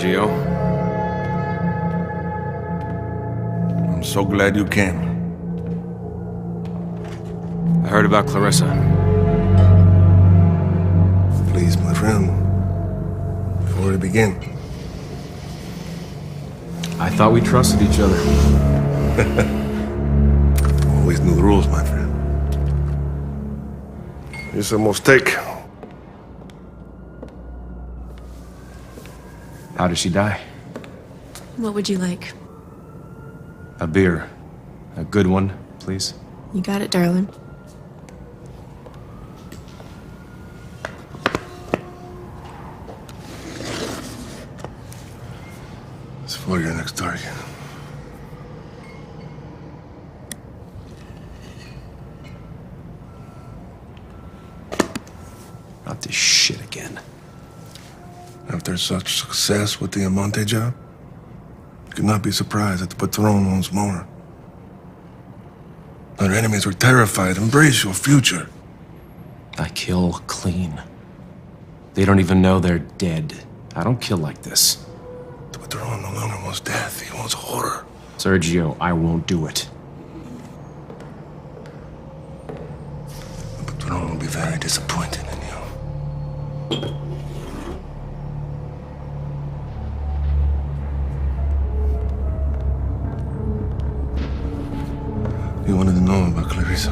Sergio. I'm so glad you came. I heard about Clarissa. Please, my friend, before we begin. I thought we trusted each other. Always knew the rules, my friend. It's a mistake. How did she die? What would you like? A beer. A good one, please. You got it, darling. It's for your next target. Not this shit again. After such success with the Amante job, you could not be surprised that the Patron wants more. Our enemies were terrified. Embrace your future. I kill clean. They don't even know they're dead. I don't kill like this. The Patron no longer wants death. He wants horror. Sergio, I won't do it. The Patron will be very disappointed in you. You wanted to know about Clarissa.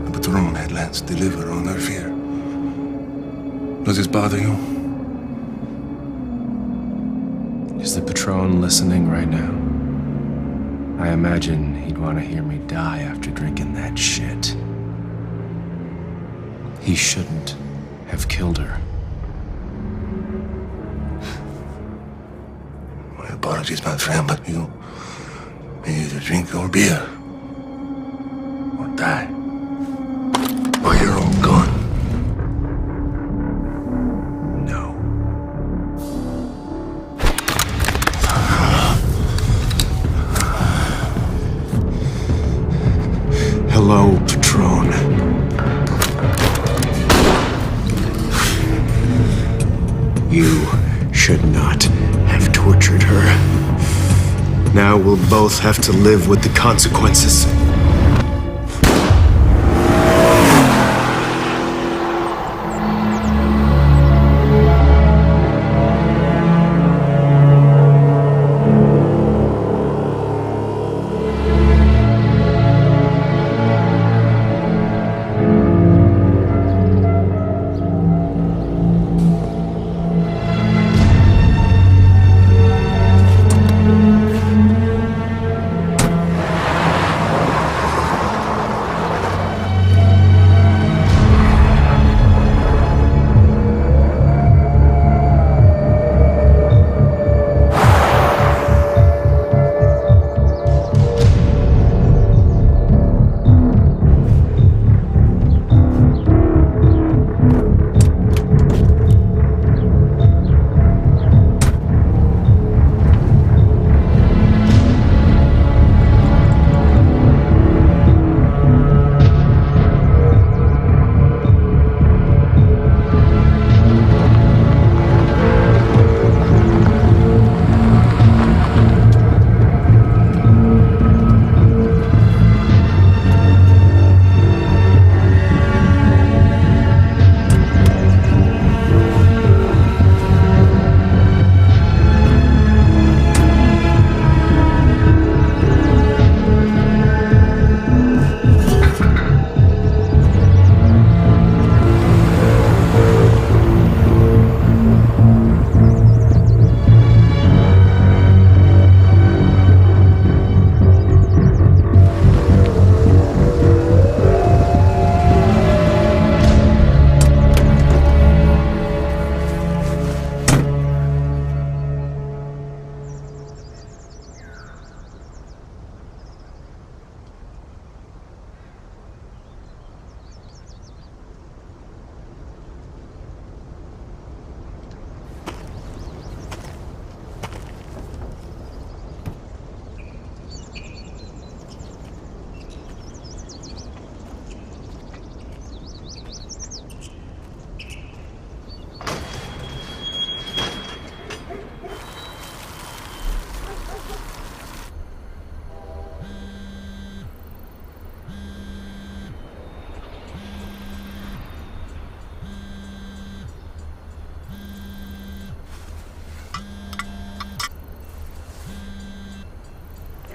The Patron had Lance deliver on her fear. Does this bother you? Is the Patron listening right now? I imagine he'd want to hear me die after drinking that shit. He shouldn't have killed her. My apologies, my friend, but you may either drink your beer or die by your own gun. No. Hello, Patron. You should not have tortured her. Now we'll both have to live with the consequences.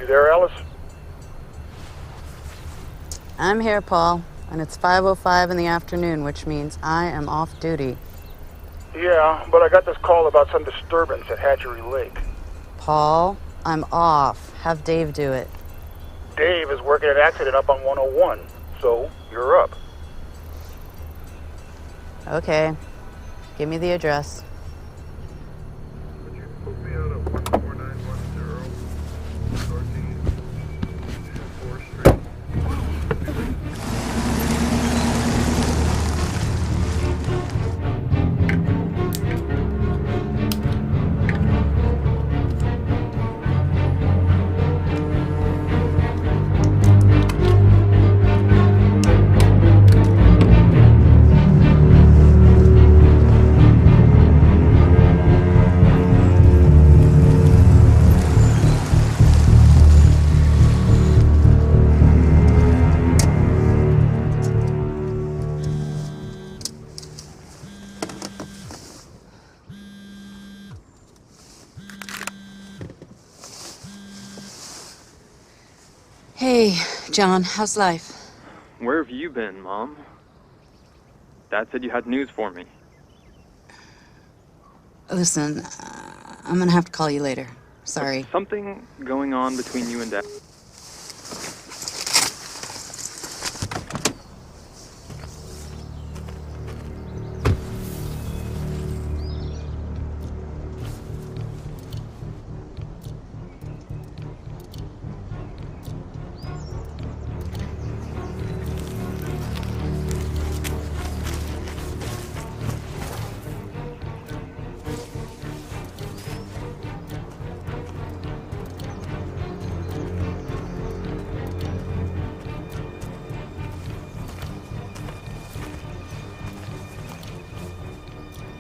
You there, Alice? I'm here, Paul, and it's 5:05 in the afternoon, which means I am off duty. Yeah, but I got this call about some disturbance at Hatchery Lake. Paul, I'm off. Have Dave do it. Dave is working an accident up on 101, so you're up. Okay. Give me the address. Would you put me on a 14910 Northeast 4th Street? Hey, John, how's life? Where have you been, Mom? Dad said you had news for me. Listen, I'm gonna have to call you later. Sorry. Is something going on between you and Dad?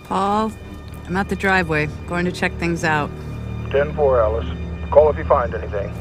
Paul, I'm at the driveway, going to check things out. 10-4, Alice. Call if you find anything.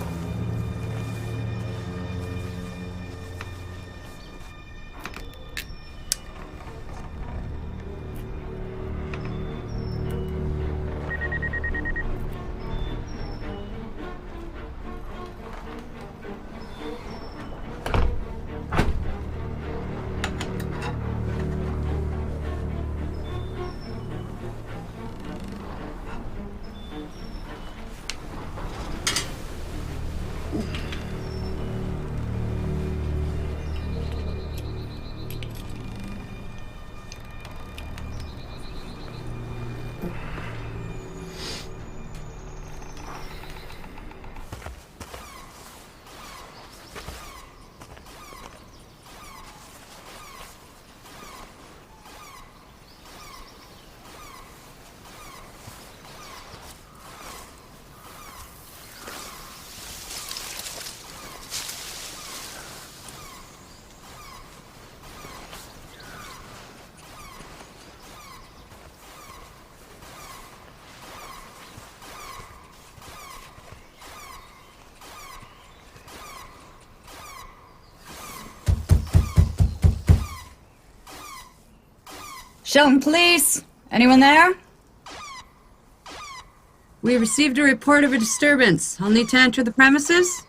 Shelton Police! Anyone there? We received a report of a disturbance. I'll need to enter the premises.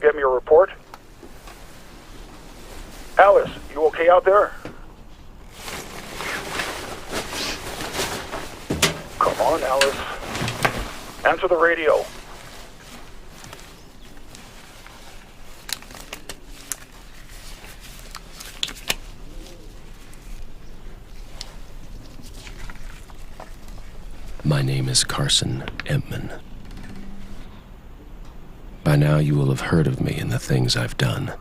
get me a report? Alice, you okay out there? Come on, Alice. Answer the radio. My name is Carson Empman. By now you will have heard of me and the things I've done.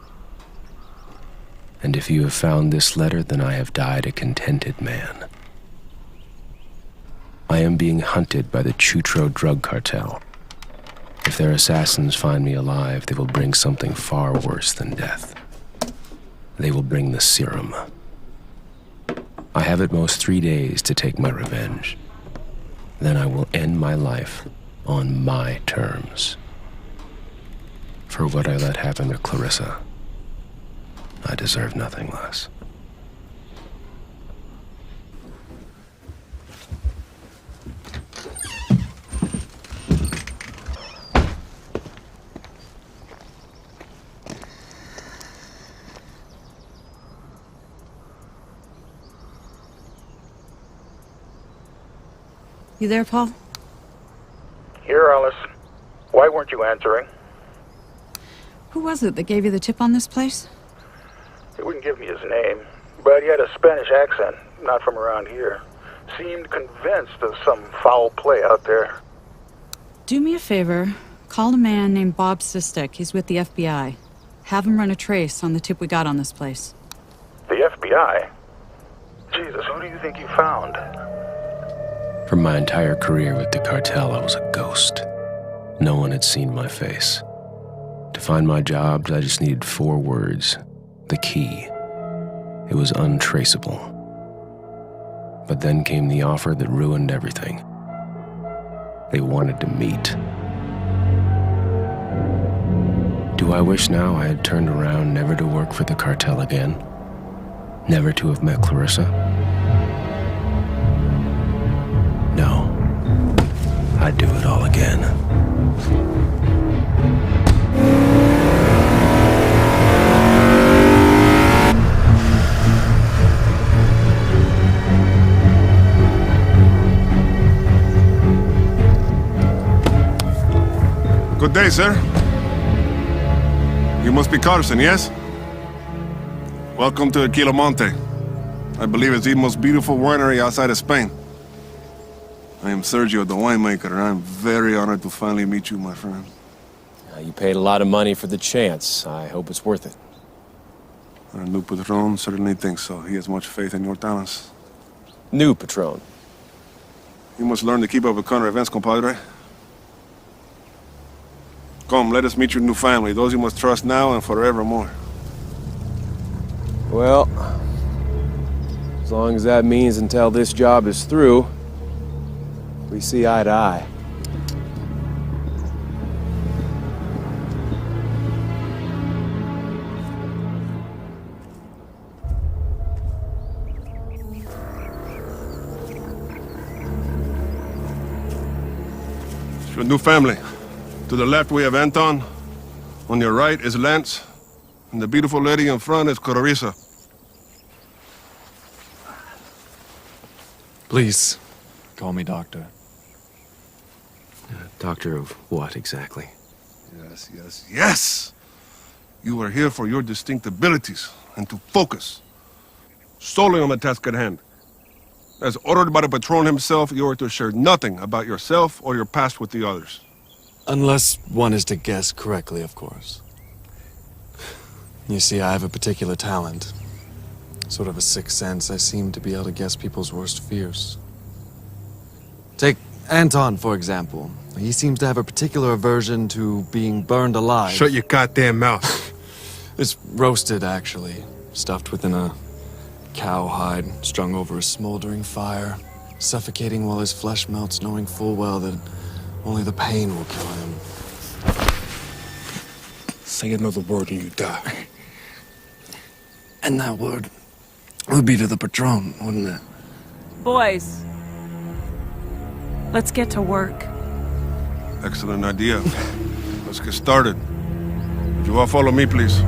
And if you have found this letter, then I have died a contented man. I am being hunted by the Chutro drug cartel. If their assassins find me alive, they will bring something far worse than death. They will bring the serum. I have at most 3 days to take my revenge. Then I will end my life on my terms. For what I let happen to Clarissa, I deserve nothing less. You there, Paul? Here, Alice. Why weren't you answering? Who was it that gave you the tip on this place? He wouldn't give me his name, but he had a Spanish accent, not from around here. Seemed convinced of some foul play out there. Do me a favor. Call a man named Bob Sistek. He's with the FBI. Have him run a trace on the tip we got on this place. The FBI? Jesus, who do you think you found? For my entire career with the cartel, I was a ghost. No one had seen my face. To find my jobs, I just needed 4 words. The key. It was untraceable. But then came the offer that ruined everything. They wanted to meet. Do I wish now I had turned around never to work for the cartel again? Never to have met Clarissa? No. I'd do it all again. Good day, sir. You must be Carson, yes? Welcome to Aquilamonte. I believe it's the most beautiful winery outside of Spain. I am Sergio, the winemaker, and I'm very honored to finally meet you, my friend. You paid a lot of money for the chance. I hope it's worth it. Our new patron certainly thinks so. He has much faith in your talents. New Patron. You must learn to keep up with current events, compadre. Come, let us meet your new family, those you must trust now and forevermore. Well, as long as that means until this job is through, we see eye to eye. It's your new family. To the left we have Anton, on your right is Lance, and the beautiful lady in front is Clarissa. Please, call me doctor. Doctor of what exactly? Yes! You are here for your distinct abilities and to focus solely on the task at hand. As ordered by the patron himself, you are to share nothing about yourself or your past with the others. Unless one is to guess correctly, of course. You see, I have a particular talent. Sort of a sixth sense. I seem to be able to guess people's worst fears. Take Anton, for example. He seems to have a particular aversion to being burned alive. Shut your goddamn mouth. It's roasted, actually. Stuffed within a cowhide, strung over a smoldering fire. Suffocating while his flesh melts, knowing full well that only the pain will kill him. Say another word and you die. And that word would be to the patron, wouldn't it? Boys, let's get to work. Excellent idea. Let's get started. If You all follow me, please.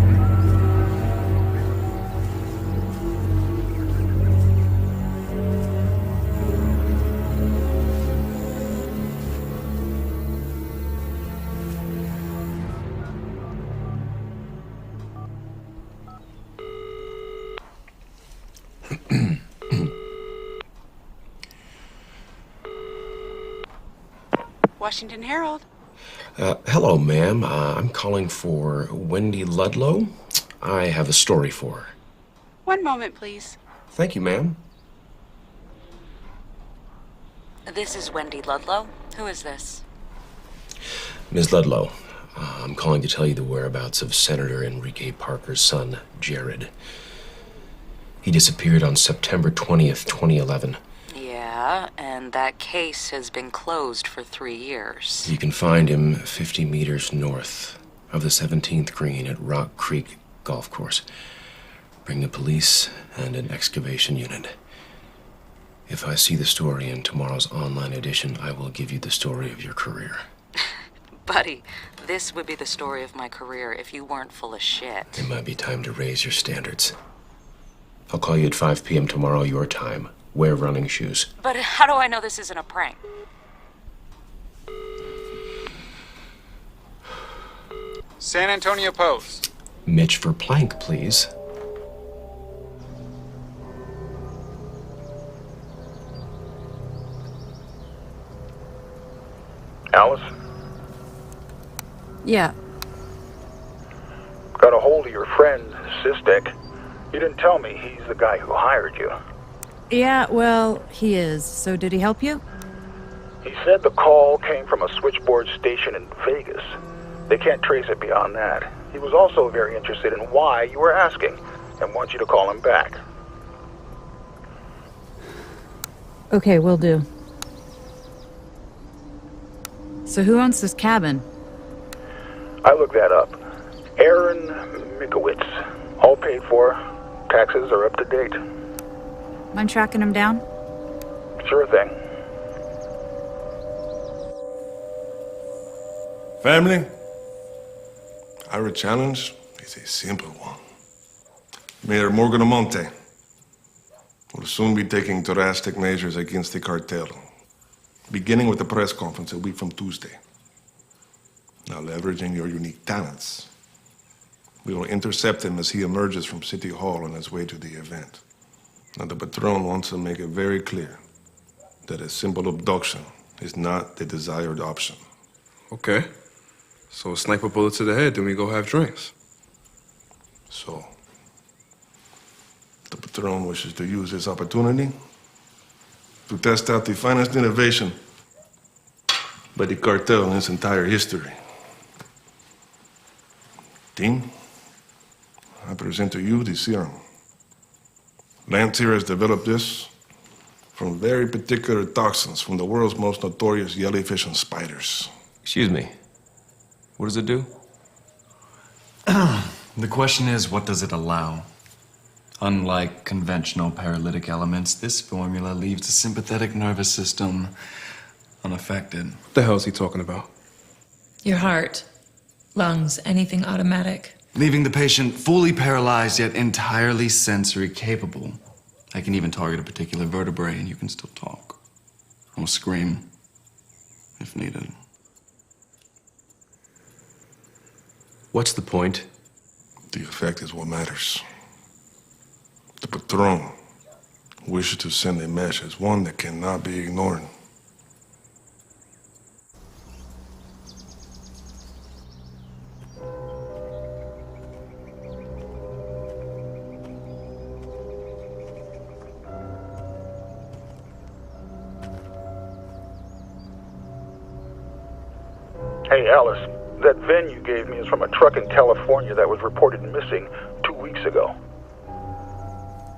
Washington Herald. Hello, ma'am. I'm calling for Wendy Ludlow. I have a story for her. One moment, please. Thank you, ma'am. This is Wendy Ludlow. Who is this? Ms. Ludlow, I'm calling to tell you the whereabouts of Senator Enrique Parker's son, Jared. He disappeared on September 20th, 2011. Yeah, and that case has been closed for 3 years. You can find him 50 meters north of the 17th green at Rock Creek Golf Course. Bring the police and an excavation unit. If I see the story in tomorrow's online edition, I will give you the story of your career. Buddy, this would be the story of my career if you weren't full of shit. It might be time to raise your standards. I'll call you at 5 p.m. tomorrow, your time. Wear running shoes. But how do I know this isn't a prank? San Antonio Post. Mitch for Plank, please. Alice? Yeah. Got a hold of your friend, Sistek. You didn't tell me he's the guy who hired you. Yeah, well, he is. So did he help you? He said the call came from a switchboard station in Vegas. They can't trace it beyond that. He was also very interested in why you were asking and wants you to call him back. Okay, will do. So who owns this cabin? I looked that up. Aaron Mikowitz. All paid for. Taxes are up to date. Mind tracking him down? Sure thing. Family, our challenge is a simple one. Mayor Morgan Amonte will soon be taking drastic measures against the cartel, beginning with a press conference a week from Tuesday. Now, leveraging your unique talents, we will intercept him as he emerges from City Hall on his way to the event. Now, the Patron wants to make it very clear that a simple abduction is not the desired option. Okay. So a sniper bullet to the head, then we go have drinks. So, the Patron wishes to use this opportunity to test out the finest innovation by the cartel in its entire history. Team, I present to you the serum. Lance here has developed this from very particular toxins from the world's most notorious jellyfish and spiders. Excuse me. What does it do? The question is, what does it allow? Unlike conventional paralytic elements, this formula leaves the sympathetic nervous system unaffected. What the hell is he talking about? Your heart, lungs, anything automatic. Leaving the patient fully paralyzed yet entirely sensory capable. I can even target a particular vertebrae and you can still talk. Or scream, if needed. What's the point? The effect is what matters. The Patron wishes to send a message, one that cannot be ignored. Hey, Alice, that VIN you gave me is from a truck in California that was reported missing 2 weeks ago.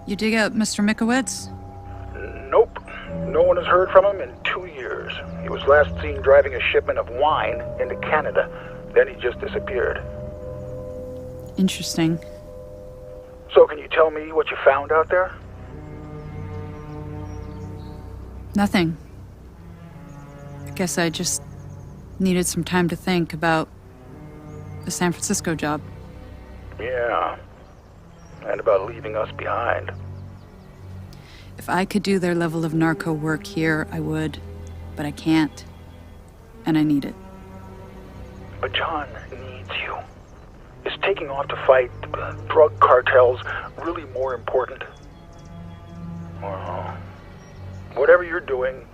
You dig out Mr. Mikowitz? Nope. No one has heard from him in 2 years. He was last seen driving a shipment of wine into Canada. Then he just disappeared. Interesting. So can you tell me what you found out there? Nothing. I guess I just needed some time to think about the San Francisco job. Yeah. And about leaving us behind. If I could do their level of narco work here, I would. But I can't. And I need it. But John needs you. Is taking off to fight drug cartels really more important? Well, whatever you're doing,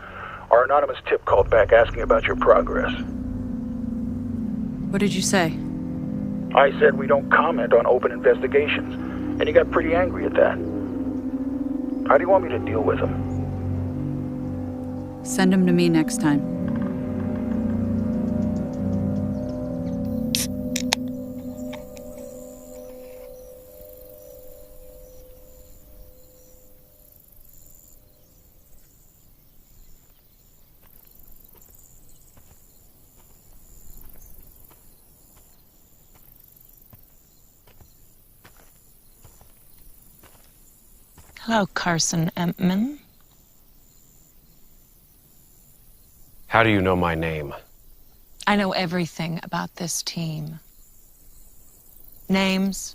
our anonymous tip called back asking about your progress. What did you say? I said we don't comment on open investigations, and he got pretty angry at that. How do you want me to deal with him? Send him to me next time. Hello, Carson Empman. How do you know my name? I know everything about this team. Names,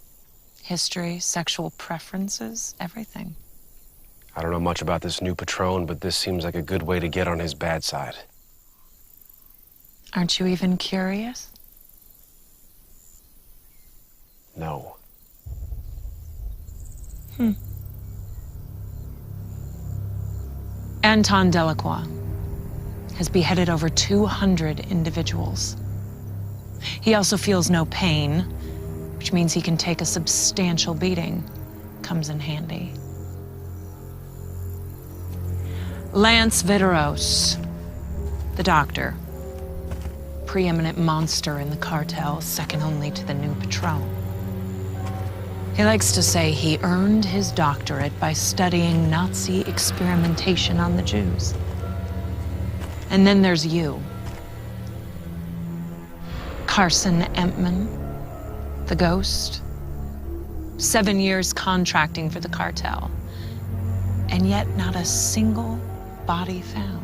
history, sexual preferences, everything. I don't know much about this new Patron, but this seems like a good way to get on his bad side. Aren't you even curious? No. Anton Delacroix has beheaded over 200 individuals. He also feels no pain, which means he can take a substantial beating. Comes in handy. Lance Videros, the doctor. Preeminent monster in the cartel, second only to the new Patron. He likes to say he earned his doctorate by studying Nazi experimentation on the Jews. And then there's you. Carson Empman, the ghost. 7 years contracting for the cartel. And yet not a single body found.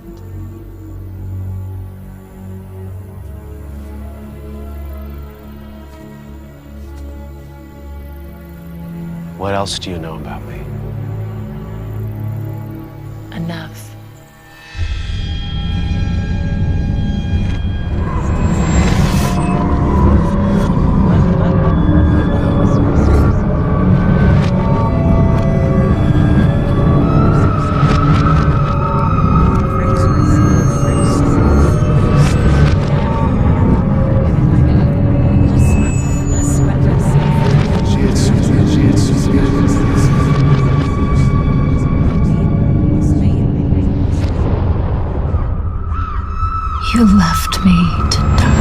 What else do you know about me? Enough. You left me to die.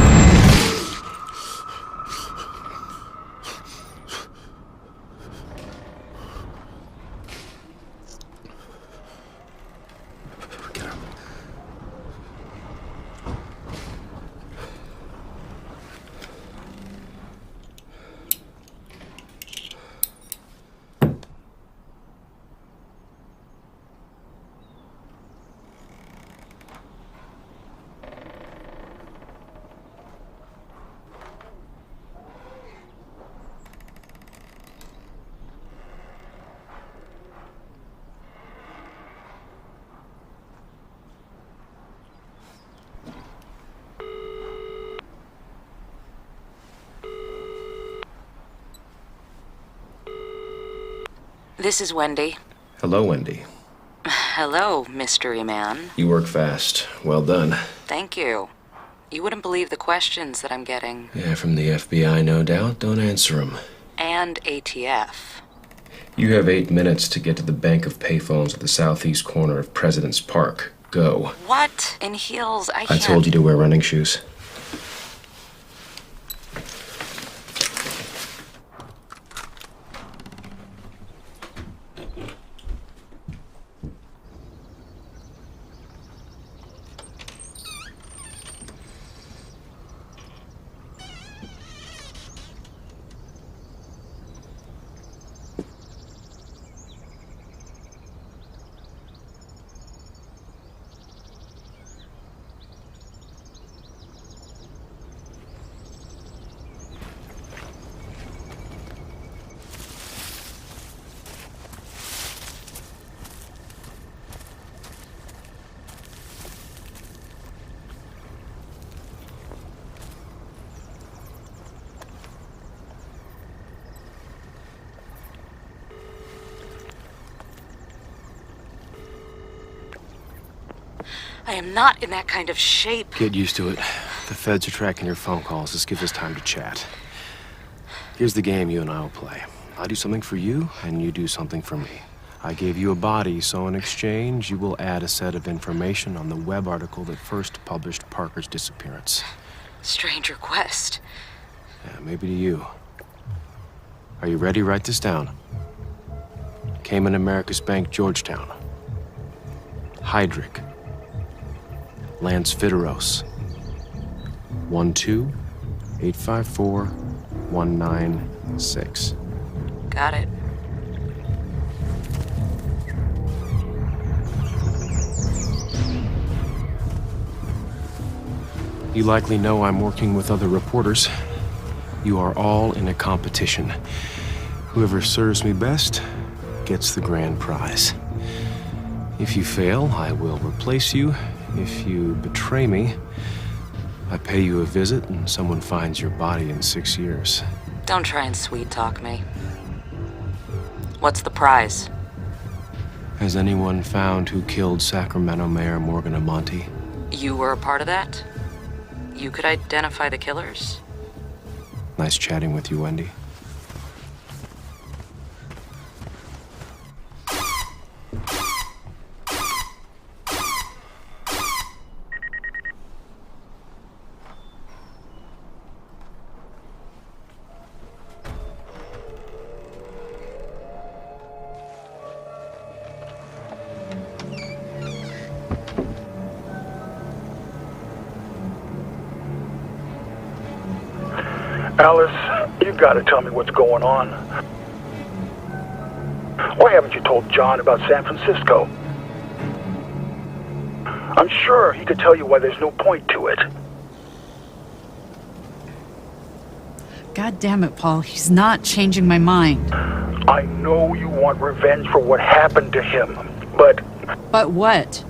This is Wendy. Hello, Wendy. Hello, mystery man. You work fast. Well done. Thank you. You wouldn't believe the questions that I'm getting. Yeah, from the FBI, no doubt. Don't answer them. And ATF. You have 8 minutes to get to the bank of payphones at the southeast corner of President's Park. Go. What? In heels? I I can't. told you to wear running shoes. I am not in that kind of shape. Get used to it. The feds are tracking your phone calls. This gives us time to chat. Here's the game you and I will play. I do something for you, and you do something for me. I gave you a body, so in exchange, you will add a set of information on the web article that first published Parker's disappearance. Strange request. Yeah, maybe to you. Are you ready? Write this down. Cayman Americas Bank, Georgetown. Heydrich. Lance Vidaros. 12854-196. Got it. You likely know I'm working with other reporters. You are all in a competition. Whoever serves me best gets the grand prize. If you fail, I will replace you. If you betray me, I pay you a visit and someone finds your body in 6 years. Don't try and sweet-talk me. What's the prize? Has anyone found who killed Sacramento Mayor Morgan Amonte? You were a part of that? You could identify the killers? Nice chatting with you, Wendy. Alice, you gotta tell me what's going on. Why haven't you told John about San Francisco? I'm sure he could tell you why there's no point to it. God damn it, Paul. He's not changing my mind. I know you want revenge for what happened to him, but... But what?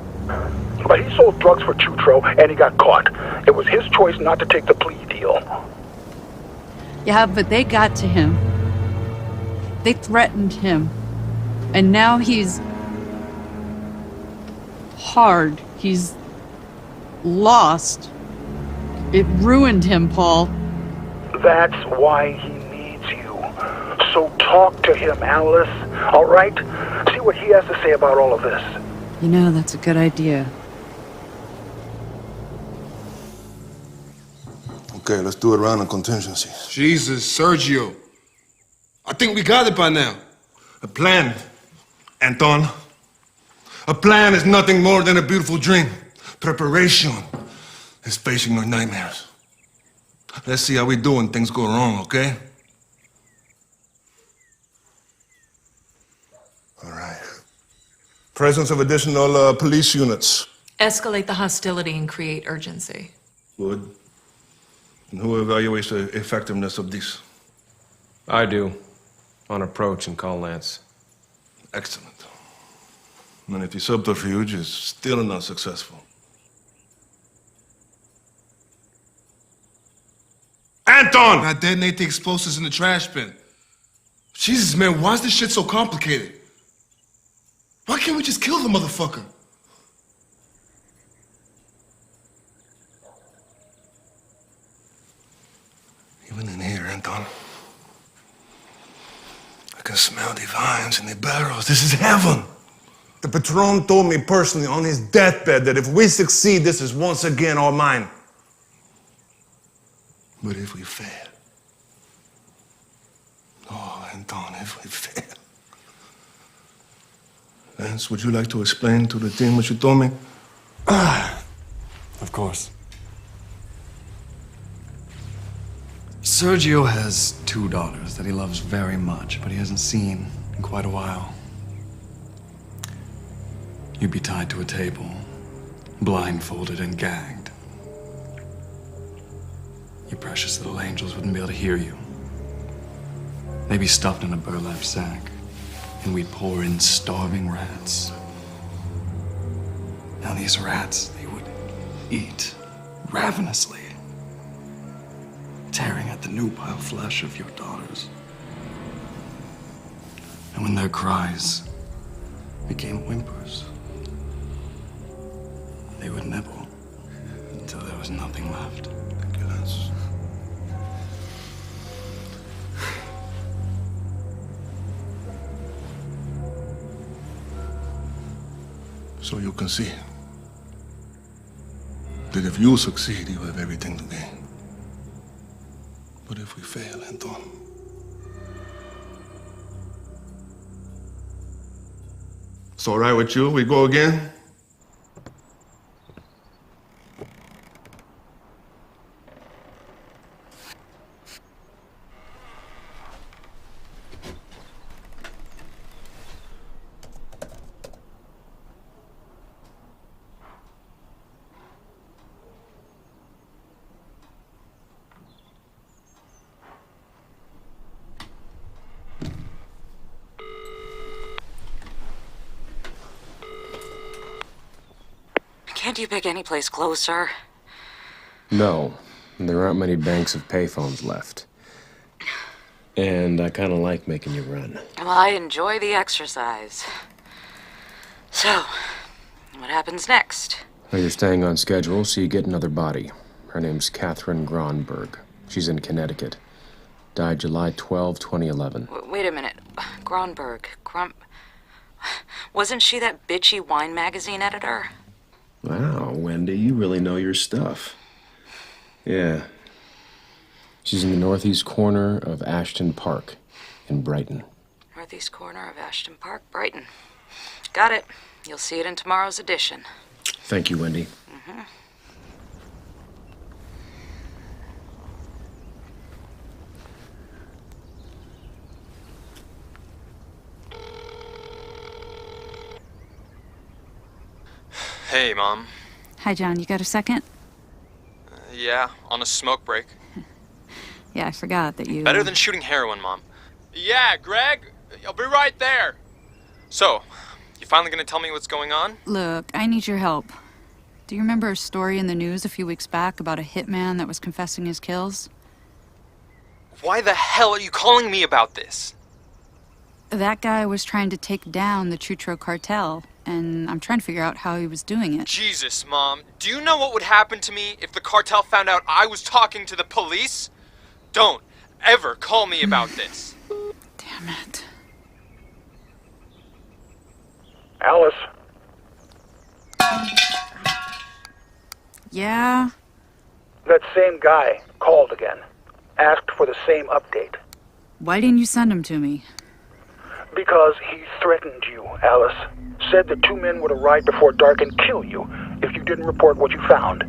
But he sold drugs for Chutro, and he got caught. It was his choice not to take the plea deal. Yeah, but they got to him. They threatened him. And now he's... hard. He's... lost. It ruined him, Paul. That's why he needs you. So talk to him, Alice. All right? See what he has to say about all of this. You know, that's a good idea. Okay, let's do it around on contingency. Jesus, Sergio. I think we got it by now. A plan, Anton. A plan is nothing more than a beautiful dream. Preparation is facing your nightmares. Let's see how we do when things go wrong, okay? All right. Presence of additional police units. Escalate the hostility and create urgency. Good. And who evaluates the effectiveness of these? I do. On approach and call Lance. Excellent. And if the subterfuge is still not successful? Anton! Not detonate the explosives in the trash bin. Jesus, man, why is this shit so complicated? Why can't we just kill the motherfucker? Even in here, Anton. I can smell the vines and the barrels. This is heaven. The patron told me personally on his deathbed that if we succeed, this is once again all mine. But if we fail, oh, Anton, if we fail. Lance, would you like to explain to the team what you told me? Of course. Sergio has 2 daughters that he loves very much, but he hasn't seen in quite a while. You'd be tied to a table, blindfolded and gagged. Your precious little angels wouldn't be able to hear you. They'd be stuffed in a burlap sack, and we'd pour in starving rats. Now these rats, they would eat ravenously, tearing at the nubile flesh of your daughters. And when their cries became whimpers, they would nibble until there was nothing left. Ridiculous. So you can see that if you succeed, you have everything to gain. But if we fail, Anton, it's all right with you? We go again? Can't you pick any place closer? No, there aren't many banks of payphones left. And I kind of like making you run. Well, I enjoy the exercise. So, what happens next? Well, you're staying on schedule, so you get another body. Her name's Catherine Gronberg. She's in Connecticut. Died July 12, 2011. Wait a minute. Gronberg. Wasn't she that bitchy wine magazine editor? Wow, Wendy, you really know your stuff. Yeah. She's in the northeast corner of Ashton Park in Brighton. Northeast corner of Ashton Park, Brighton. Got it. You'll see it in tomorrow's edition. Thank you, Wendy. Mm-hmm. Hey, Mom. Hi, John. You got a second? Yeah, on a smoke break. Yeah, I forgot that you... Better than shooting heroin, Mom. Yeah, Greg, I'll be right there. So, you finally gonna tell me what's going on? Look, I need your help. Do you remember a story in the news a few weeks back about a hitman that was confessing his kills? Why the hell are you calling me about this? That guy was trying to take down the Chutro cartel, and I'm trying to figure out how he was doing it. Jesus, Mom. Do you know what would happen to me if the cartel found out I was talking to the police? Don't ever call me about this. Damn it. Alice? Yeah? That same guy called again. Asked for the same update. Why didn't you send him to me? Because he threatened you, Alice. Said the two men would arrive before dark and kill you if you didn't report what you found.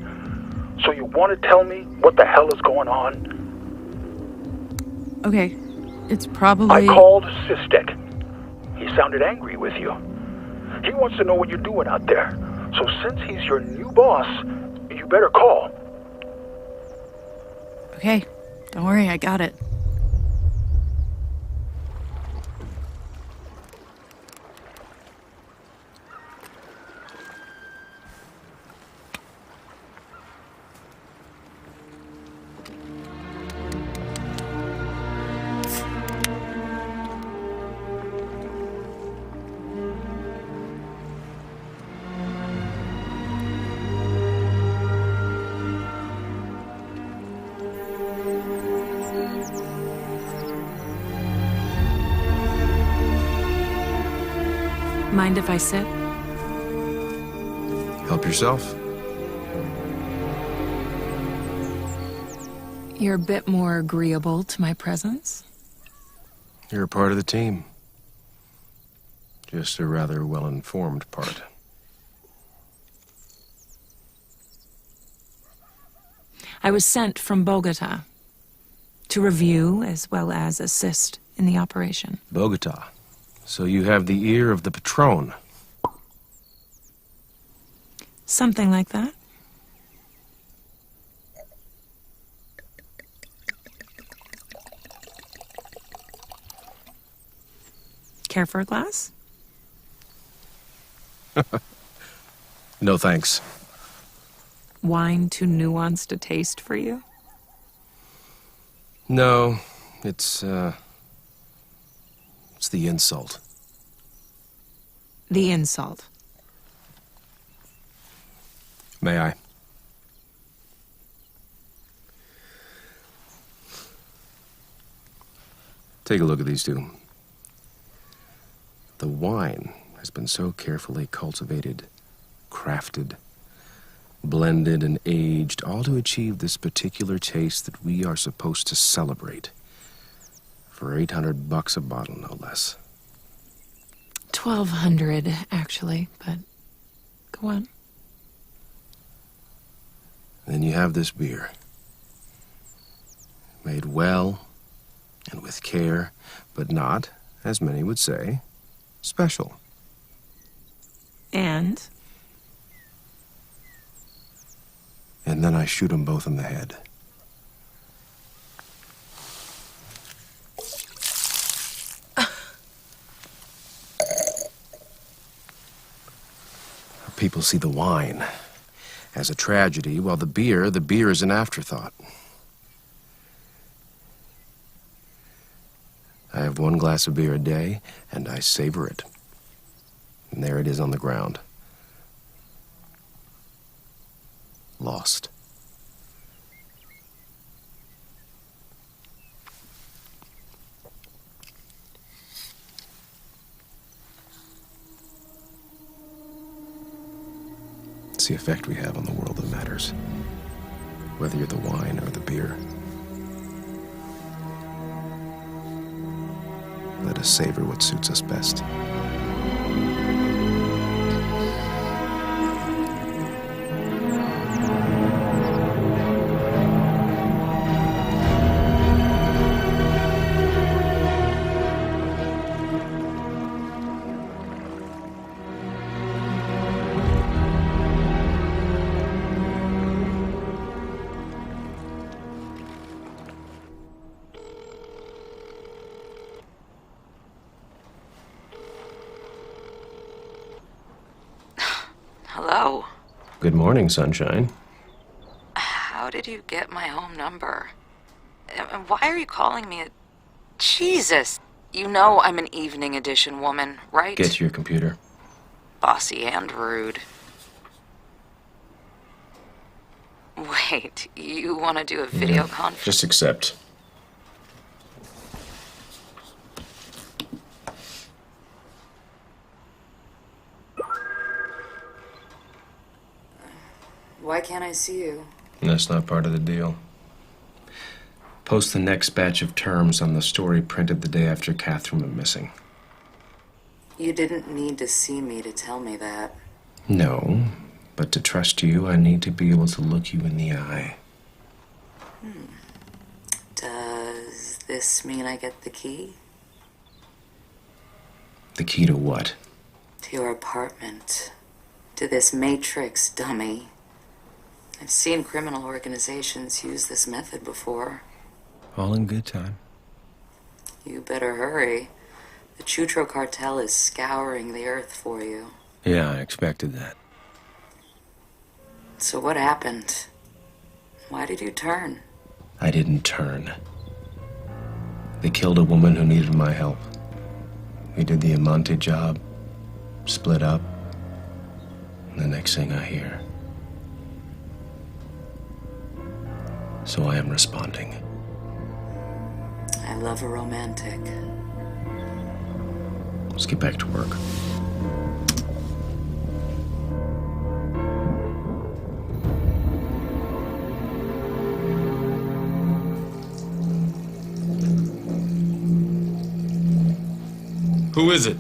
So you want to tell me what the hell is going on? Okay, it's probably... I called Sistek. He sounded angry with you. He wants to know what you're doing out there. So since he's your new boss, you better call. Okay, don't worry, I got it. Mind if I sit? Help yourself. You're a bit more agreeable to my presence. You're a part of the team. Just a rather well-informed part. I was sent from Bogota to review as well as assist in the operation. Bogota. So you have the ear of the Patron. Something like that. Care for a glass? No thanks. Wine too nuanced a taste for you? No, it's the insult. The insult. May I? Take a look at these two. The wine has been so carefully cultivated, crafted, blended, and aged, all to achieve this particular taste that we are supposed to celebrate. For $800 a bottle, no less. 1,200, actually, but go on. Then you have this beer. Made well and with care, but not, as many would say, special. And then I shoot them both in the head. People see the wine as a tragedy, while the beer is an afterthought. I have one glass of beer a day, and I savor it. And there it is on the ground. Lost. It's the effect we have on the world that matters. Whether you're the wine or the beer. Let us savor what suits us best. Hello? Good morning, sunshine. How did you get my home number? And why are you calling me a... Jesus! You know I'm an evening edition woman, right? Get to your computer. Bossy and rude. Wait, you want to do a video conference? Just accept. Why can't I see you? That's not part of the deal. Post the next batch of terms on the story printed the day after Catherine went missing. You didn't need to see me to tell me that. No, but to trust you, I need to be able to look you in the eye. Does this mean I get the key? The key to what? To your apartment. To this Matrix dummy. I've seen criminal organizations use this method before. All in good time. You better hurry. The Chutro cartel is scouring the earth for you. Yeah, I expected that. So what happened? Why did you turn? I didn't turn. They killed a woman who needed my help. We did the Amante job, split up, and the next thing I hear. So I am responding. I love a romantic. Let's get back to work. Who is it?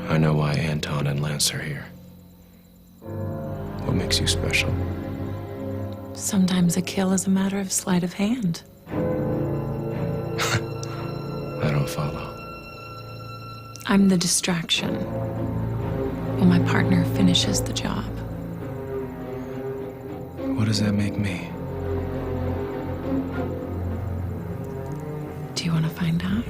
I know why Anton and Lance are here. What makes you special? sometimes a kill is a matter of sleight of hand. I don't follow. I'm the distraction while my partner finishes the job. What does that make me? Do you want to find out?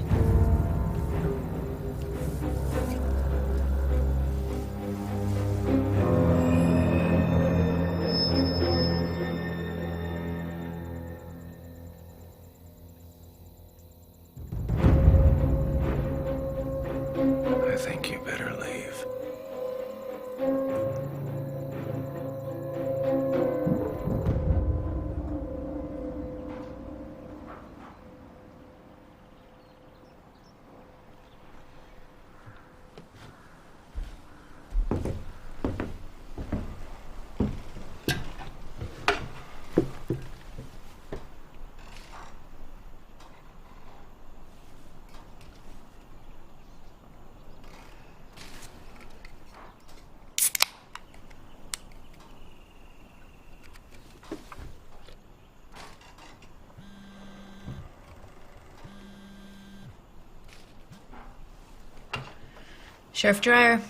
Sheriff Dreyer.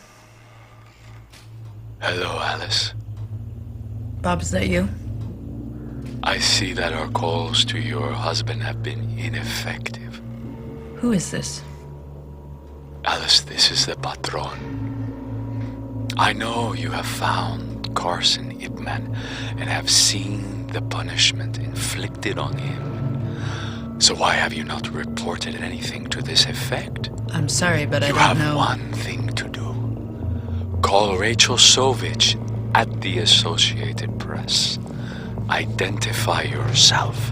Hello, Alice. Bob, is that you? I see that our calls to your husband have been ineffective. Who is this? Alice, this is the Patron. I know you have found Carson Ipman and have seen the punishment inflicted on him. So why have you not reported anything to this effect? I'm sorry, but I don't know. You have one thing to do. Call Rachel Sovich at the Associated Press. Identify yourself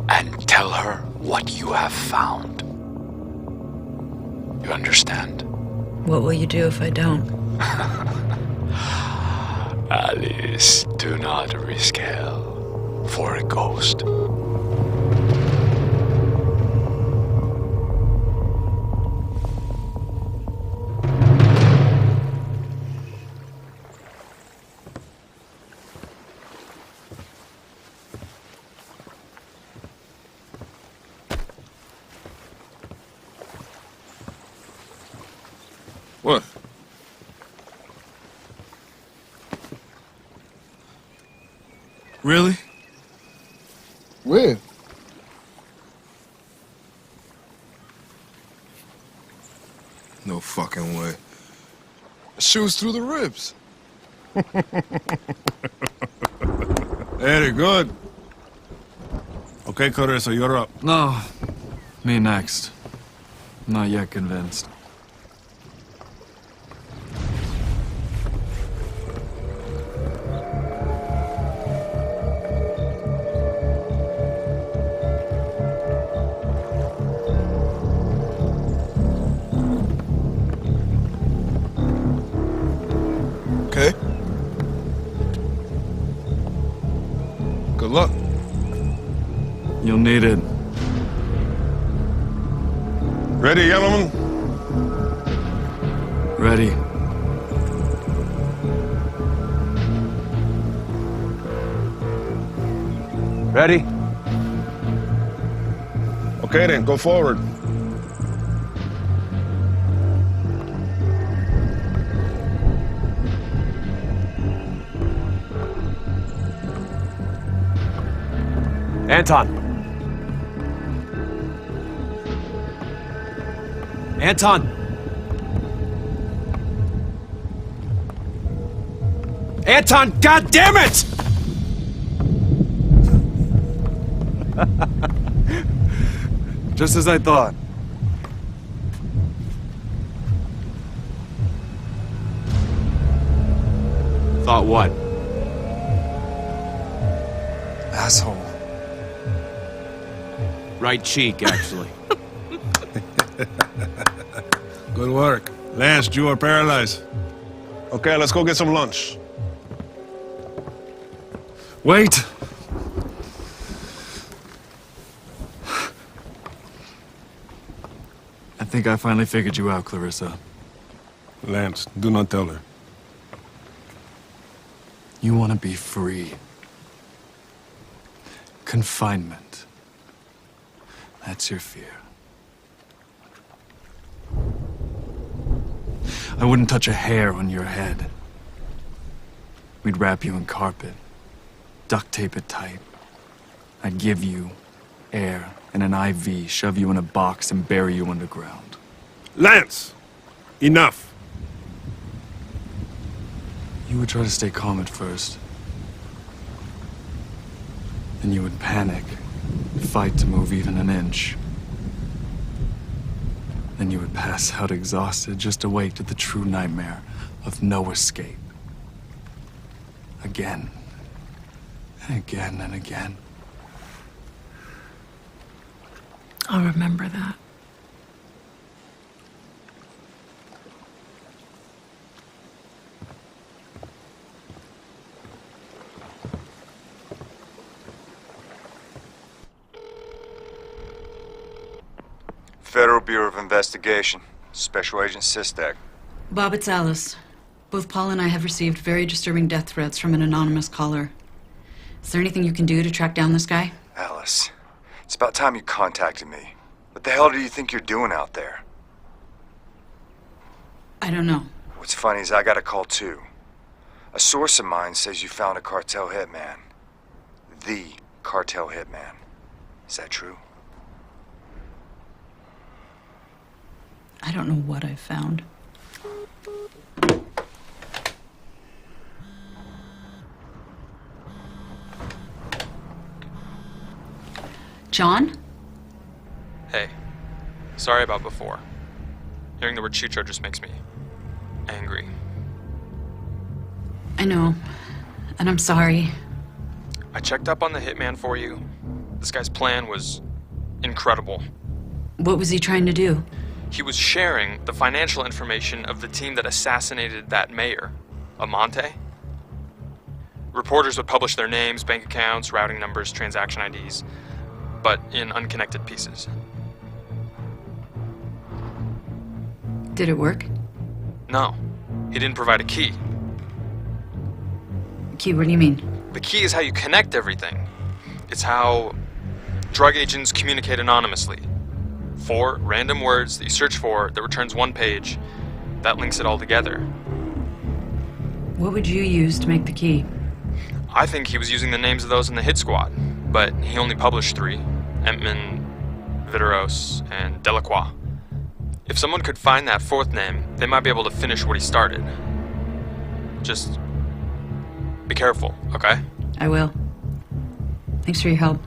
and tell her what you have found. You understand? What will you do if I don't? Alice, do not risk hell for a ghost. What? Really? Where? No fucking way. Shoes through the ribs. Very good. Okay, Clarissa, you're up. No, me next. Not yet convinced. Okay. Good luck. You'll need it. Ready, gentlemen? Ready. Ready? Okay then, go forward. Anton. Anton. Anton, God damn it! Just as I thought. Thought what? Asshole. Right cheek, actually. Good work. Lance, you are paralyzed. Okay, let's go get some lunch. Wait! I think I finally figured you out, Clarissa. Lance, do not tell her. You want to be free. Confinement. That's your fear. I wouldn't touch a hair on your head. We'd wrap you in carpet, duct tape it tight. I'd give you air and an IV, shove you in a box and bury you underground. Lance! Enough. You would try to stay calm at first. Then you would panic, fight to move even an inch. Then you would pass out exhausted, just awake to the true nightmare of no escape. Again, and again, and again. I'll remember that. Federal Bureau of Investigation. Special Agent Sistek. Bob, it's Alice. Both Paul and I have received very disturbing death threats from an anonymous caller. Is there anything you can do to track down this guy? Alice, it's about time you contacted me. What the hell do you think you're doing out there? I don't know. What's funny is I got a call too. A source of mine says you found a cartel hitman. The cartel hitman. Is that true? I don't know what I found. John? Hey. Sorry about before. Hearing the word Chucho just makes me angry. I know. And I'm sorry. I checked up on the hitman for you. This guy's plan was incredible. What was he trying to do? He was sharing the financial information of the team that assassinated that mayor, Amante. Reporters would publish their names, bank accounts, routing numbers, transaction IDs, but in unconnected pieces. Did it work? No, he didn't provide a key. Key, what do you mean? The key is how you connect everything. It's how drug agents communicate anonymously. 4 random words that you search for that returns one page that links it all together. What would you use to make the key? I think he was using the names of those in the hit squad, but he only published 3. Entman, Viteros, and Delacroix. If someone could find that 4th name, they might be able to finish what he started. Just be careful, okay? I will. Thanks for your help.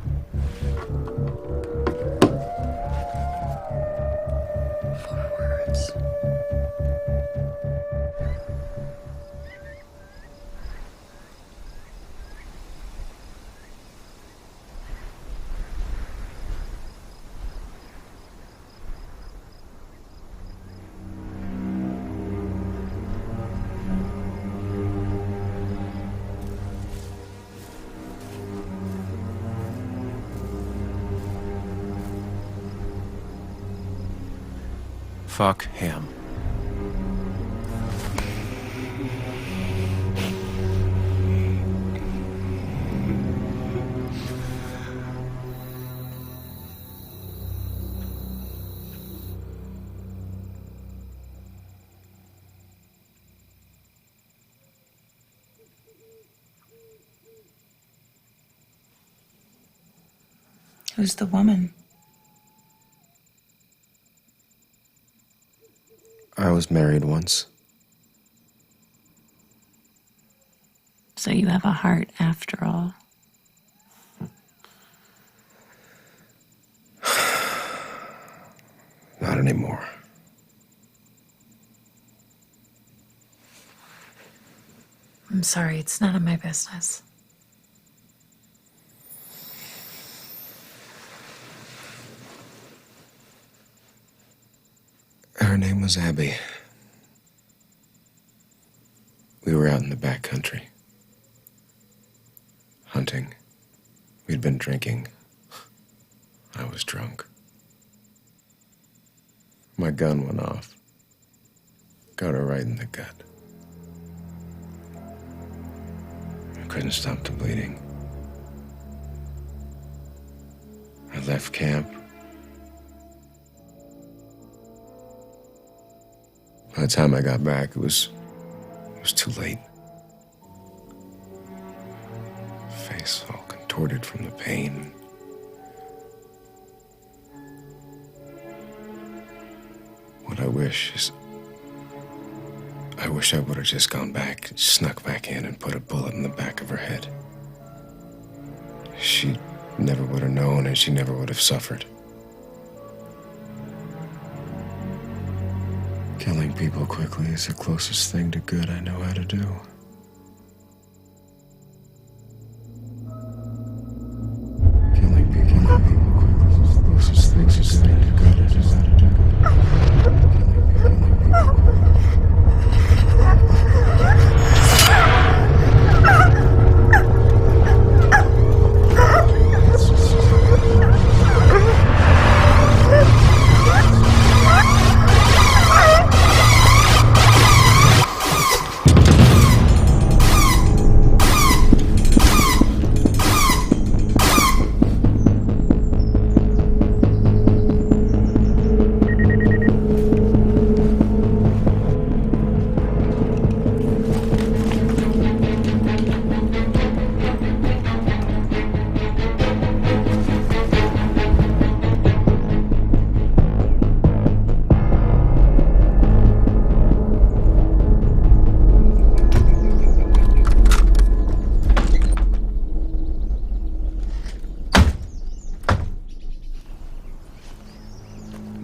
Fuck him. Who's the woman? I was married once. So you have a heart after all. Not anymore. I'm sorry, it's none of my business. Her name was Abby. We were out in the back country. Hunting. We'd been drinking. I was drunk. My gun went off. Got her right in the gut. I couldn't stop the bleeding. I left camp. By the time I got back, it was too late. Face all contorted from the pain. What I wish is, I wish I would have just gone back, snuck back in and put a bullet in the back of her head. She never would have known and she never would have suffered. Killing people quickly is the closest thing to good I know how to do. Killing people quickly is the closest thing to good I know how to do.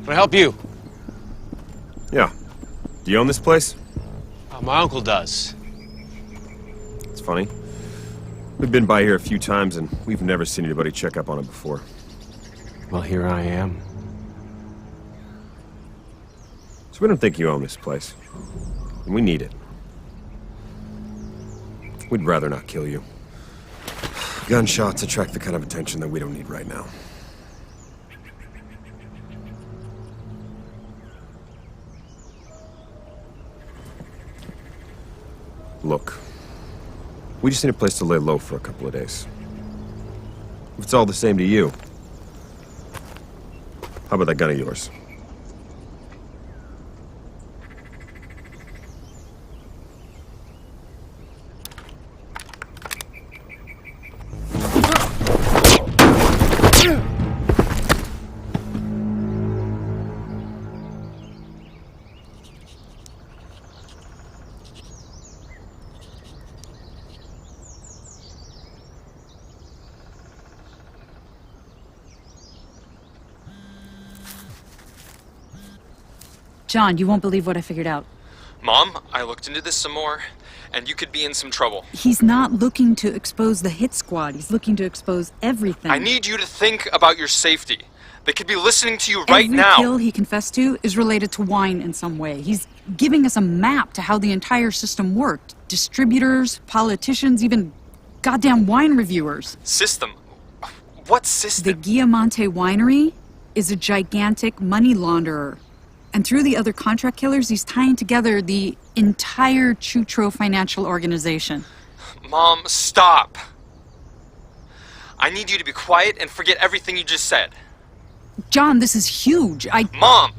Can I help you? Yeah. Do you own this place? My uncle does. It's funny. We've been by here a few times, and we've never seen anybody check up on it before. Well, here I am. So we don't think you own this place. And we need it. We'd rather not kill you. Gunshots attract the kind of attention that we don't need right now. Look, we just need a place to lay low for a couple of days. If it's all the same to you, how about that gun of yours? John, you won't believe what I figured out. Mom, I looked into this some more, and you could be in some trouble. He's not looking to expose the hit squad. He's looking to expose everything. I need you to think about your safety. They could be listening to you right Every now. kill he confessed to is related to wine in some way. He's giving us a map to how the entire system worked. Distributors, politicians, even goddamn wine reviewers. System? What system? The Guiamonte winery is a gigantic money launderer. And through the other contract killers, he's tying together the entire Chutro financial organization. Mom, stop. I need you to be quiet and forget everything you just said. John, this is huge. Mom,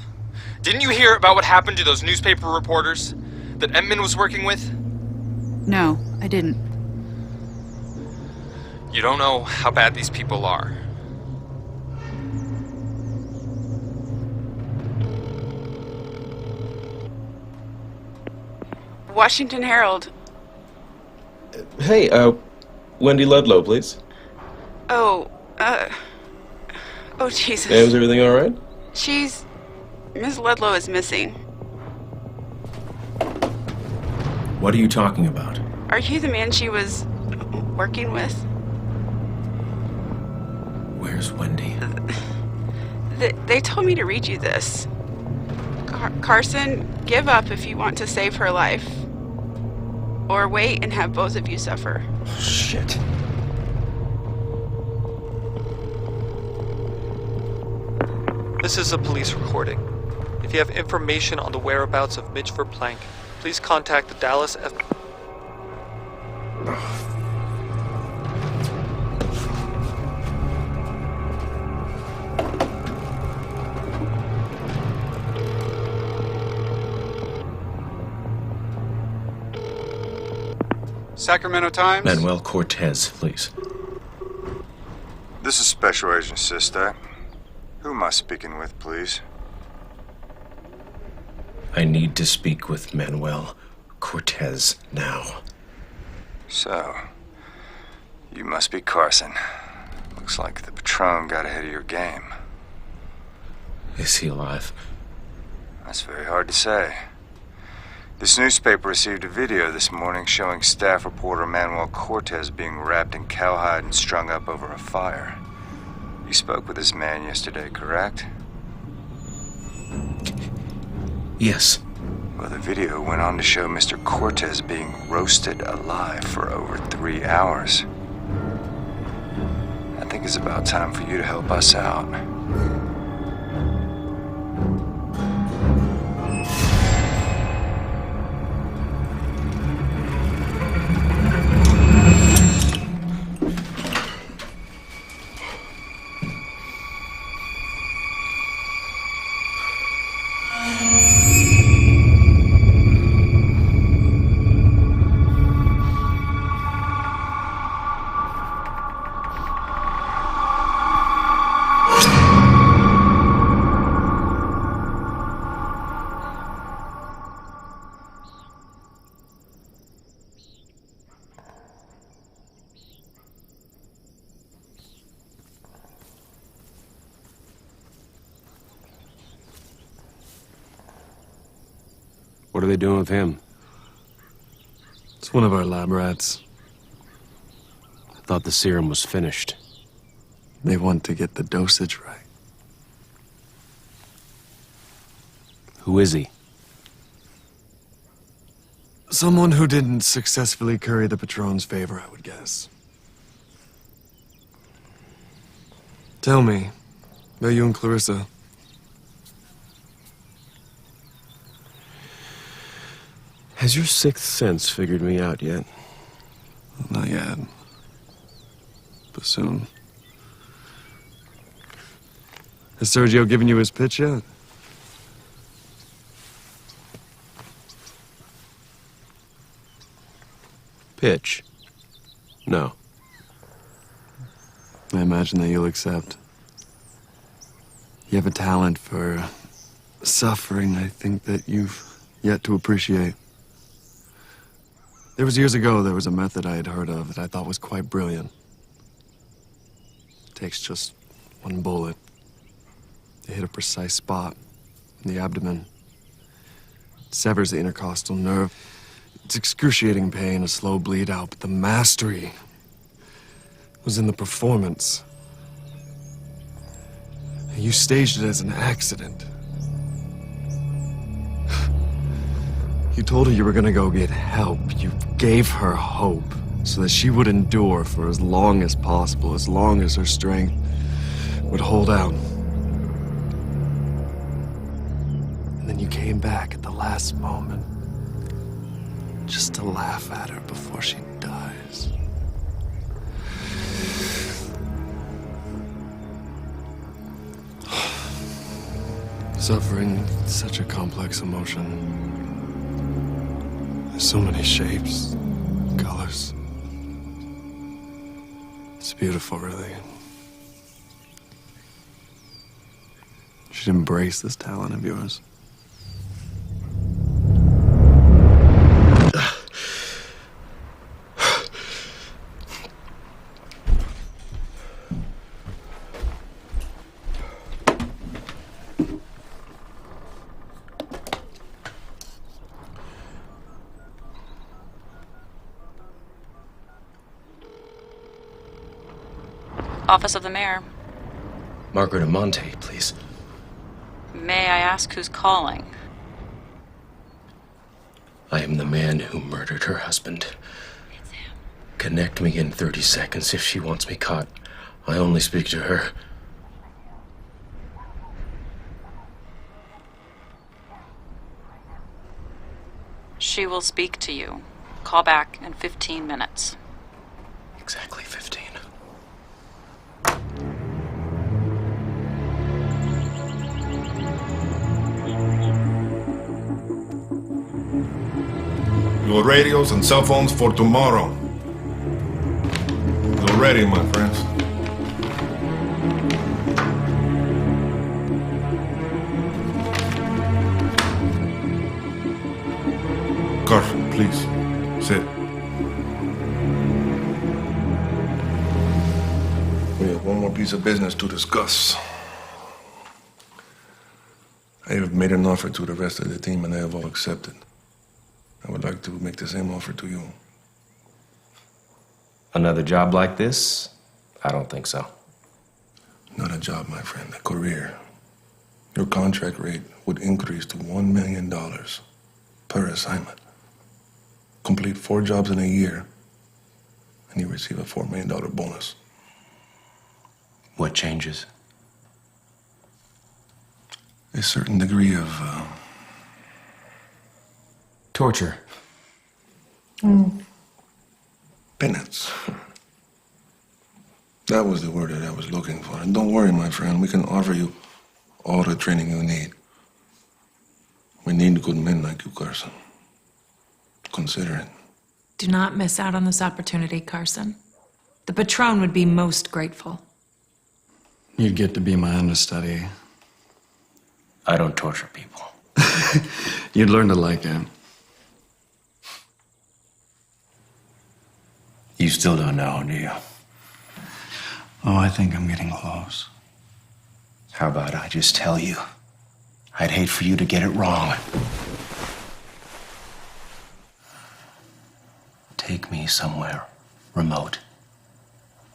didn't you hear about what happened to those newspaper reporters that Emtman was working with? No, I didn't. You don't know how bad these people are. Washington Herald. Hey, Wendy Ludlow, please. Oh, Jesus. Hey, is everything all right? Miss Ludlow is missing. What are you talking about? Are you the man she was working with? Where's Wendy? They told me to read you this. Carson, give up if you want to save her life. Or wait and have both of you suffer. Shit. This is a police recording. If you have information on the whereabouts of Mitch Verplank, please contact the Dallas F... Sacramento Times? Manuel Cortez, please. This is Special Agent Sistak. Who am I speaking with, please? I need to speak with Manuel Cortez now. So, you must be Carson. Looks like the Patron got ahead of your game. Is he alive? That's very hard to say. This newspaper received a video this morning showing staff reporter Manuel Cortez being wrapped in cowhide and strung up over a fire. You spoke with this man yesterday, correct? Yes. Well, the video went on to show Mr. Cortez being roasted alive for over 3 hours. I think it's about time for you to help us out. What are they doing with him? It's one of our lab rats. I thought the serum was finished. They want to get the dosage right. Who is he? Someone who didn't successfully curry the Patron's favor, I would guess. Tell me, about you and Clarissa. Has your sixth sense figured me out yet? Not yet. But soon. Has Sergio given you his pitch yet? Pitch? No. I imagine that you'll accept. You have a talent for suffering, I think, that you've yet to appreciate. There was a method I had heard of that I thought was quite brilliant. It takes just one bullet. They hit a precise spot in the abdomen. It severs the intercostal nerve. It's excruciating pain, a slow bleed out, but the mastery was in the performance. You staged it as an accident. You told her you were gonna go get help. You gave her hope so that she would endure for as long as possible, as long as her strength would hold out. And then you came back at the last moment just to laugh at her before she dies. Suffering is such a complex emotion. There's so many shapes, colors. It's beautiful, really. You should embrace this talent of yours. Office of the Mayor. Margaret Amante, please. May I ask who's calling? I am the man who murdered her husband. Connect me in 30 seconds if she wants me caught. I only speak to her. She will speak to you. Call back in 15 minutes. Exactly 15. Your radios and cell phones for tomorrow. You're ready, my friends. Carson, please, sit. We have one more piece of business to discuss. I have made an offer to the rest of the team and they have all accepted. I would like to make the same offer to you. Another job like this? I don't think so. Not a job, my friend, a career. Your contract rate would increase to $1 million per assignment. Complete 4 jobs in a year, and you receive a $4 million bonus. What changes? A certain degree of, torture. Penance. That was the word that I was looking for. And don't worry, my friend, we can offer you all the training you need. We need good men like you, Carson. Consider it. Do not miss out on this opportunity, Carson. The Patron would be most grateful. You'd get to be my understudy. I don't torture people. You'd learn to like it. You still don't know, do you? Oh, I think I'm getting close. How about I just tell you? I'd hate for you to get it wrong. take me somewhere remote,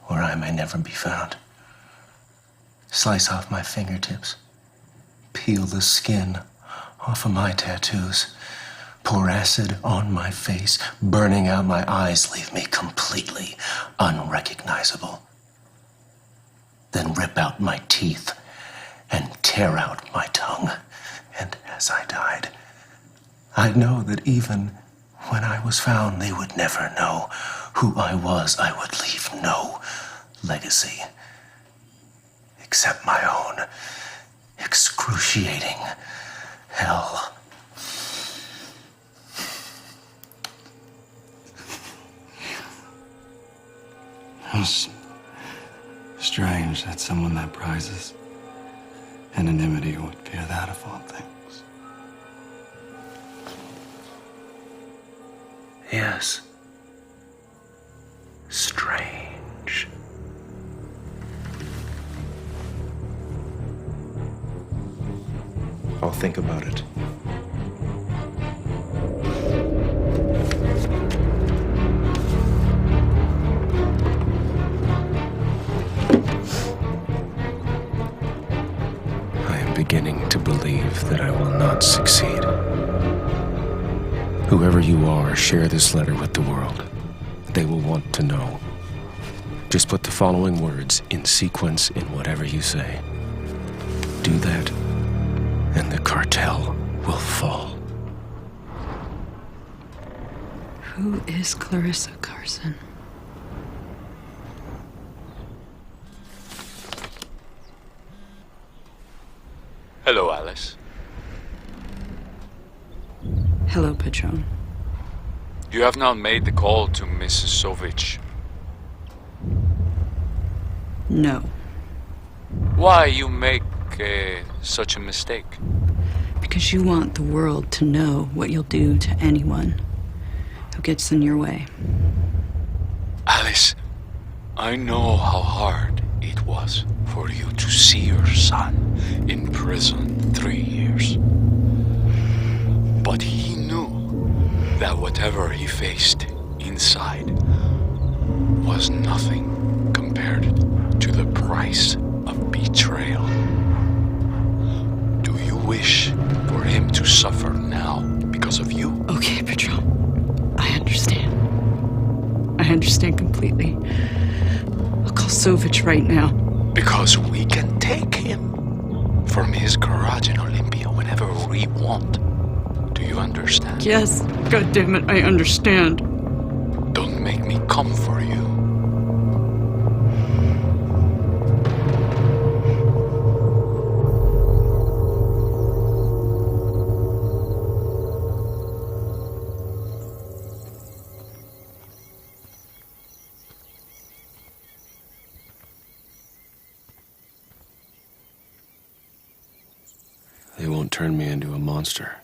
where I may never be found. Slice off my fingertips, peel the skin off of my tattoos, pour acid on my face, burning out my eyes, leave me completely unrecognizable. Then rip out my teeth and tear out my tongue. And as I died, I know that even when I was found, they would never know who I was. I would leave no legacy except my own excruciating hell. How strange that someone that prizes anonymity would fear that of all things. Yes. Strange. I'll think about it. I am beginning to believe that I will not succeed. Whoever you are, share this letter with the world. They will want to know. Just put the following words in sequence in whatever you say. Do that, and the cartel will fall. Who is Clarissa Carson? Hello, Alice. Hello, Patron. You have not made the call to Mrs. Sovich. No. Why you make such a mistake? Because you want the world to know what you'll do to anyone who gets in your way. Alice, I know how hard it was for you to see your son in prison 3 years. But he knew that whatever he faced inside was nothing compared to the price of betrayal. Do you wish for him to suffer now because of you? Okay, Patron. I understand. I understand completely. I'll call Sovich right now. Because we can take him from his garage in Olympia whenever we want. Do you understand? Yes. God damn it, I understand. Don't make me come for you. They won't turn me into a monster.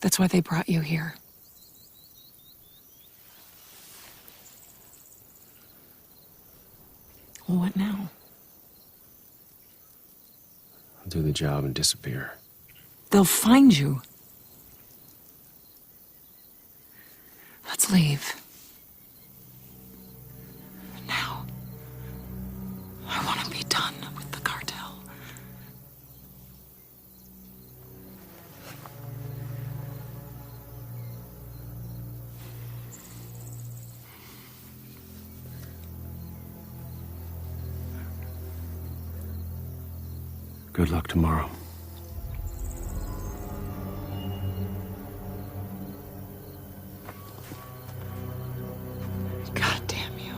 That's why they brought you here. Well, what now? I'll do the job and disappear. They'll find you. Let's leave. Now. I want to be done with the cartel. Good luck tomorrow. God damn you.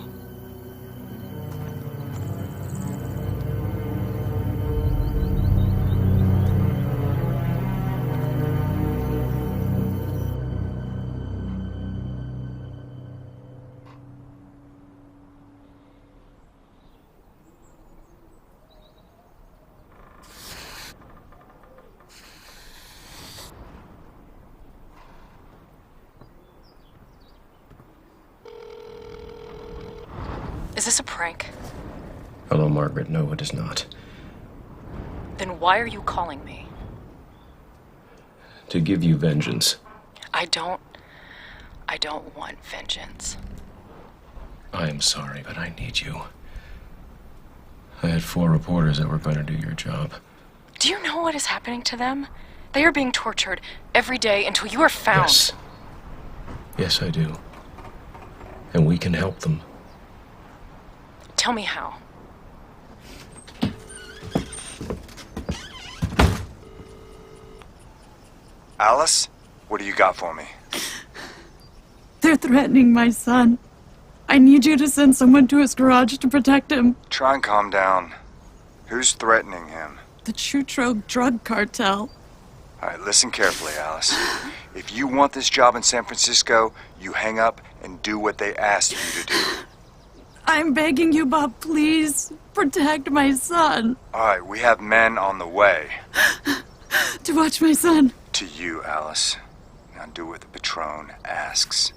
Is this a prank? Hello, Margaret. No, it is not. Then why are you calling me? To give you vengeance. I don't I don't want vengeance. I am sorry, but I need you. I had 4 reporters that were going to do your job. Do you know what is happening to them? They are being tortured every day until you are found. Yes. Yes, I do. And we can help them. Tell me how. Alice, what do you got for me? They're threatening my son. I need you to send someone to his garage to protect him. Try and calm down. Who's threatening him? The Chutro drug cartel. All right, listen carefully, Alice. If you want this job in San Francisco, you hang up and do what they asked you to do. I'm begging you, Bob, please. Protect my son. All right, we have men on the way. To watch my son. To you, Alice. Now do what the Patron asks.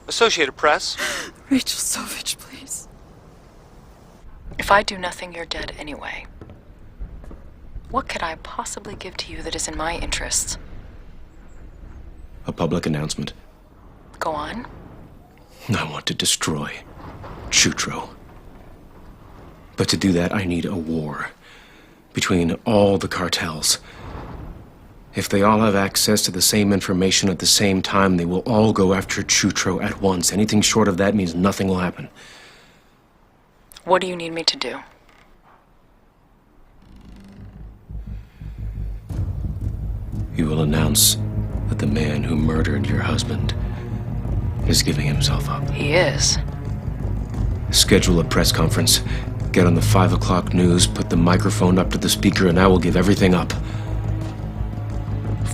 Associated Press. Rachel Sovich, please. If I do nothing, you're dead anyway. What could I possibly give to you that is in my interests? A public announcement. Go on. I want to destroy Chutro. But to do that, I need a war between all the cartels. If they all have access to the same information at the same time, they will all go after Chutro at once. Anything short of that means nothing will happen. What do you need me to do? You will announce that the man who murdered your husband is giving himself up. He is. Schedule a press conference. Get on the 5 o'clock news, put the microphone up to the speaker, and I will give everything up.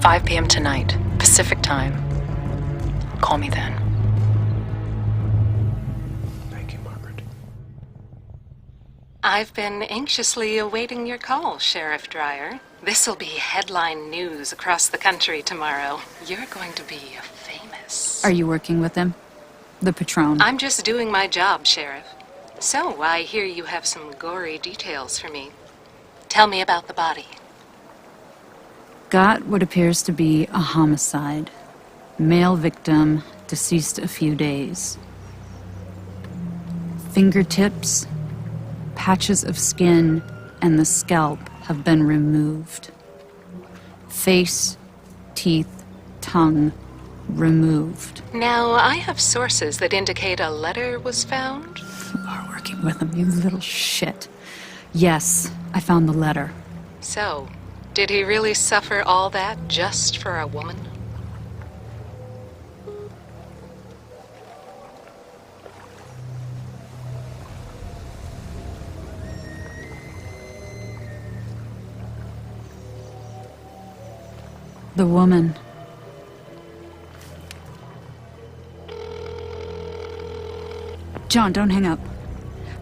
5 p.m. tonight, Pacific time. Call me then. Thank you, Margaret. I've been anxiously awaiting your call, Sheriff Dreyer. This'll be headline news across the country tomorrow. You're going to be famous. Are you working with him? The Patron. I'm just doing my job, Sheriff. So, I hear you have some gory details for me. Tell me about the body. Got what appears to be a homicide. Male victim, deceased a few days. Fingertips, patches of skin, and the scalp have been removed. Face, teeth, tongue, removed. Now, I have sources that indicate a letter was found. You are working with him, you little shit. Yes, I found the letter. So, did he really suffer all that just for a woman? The woman. John, don't hang up.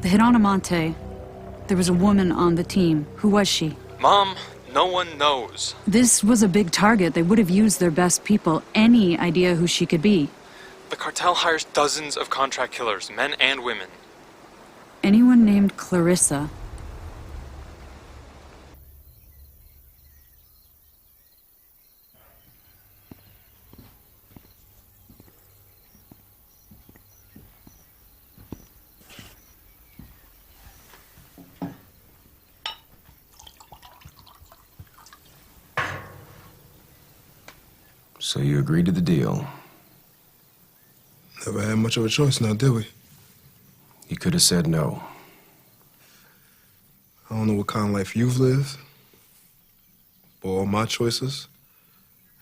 The hit on Amante. There was a woman on the team. Who was she? Mom, no one knows. This was a big target. They would have used their best people. Any idea who she could be? The cartel hires dozens of contract killers, men and women. Anyone named Clarissa? So you agreed to the deal. Never had much of a choice now, did we? You could have said no. I don't know what kind of life you've lived, but all my choices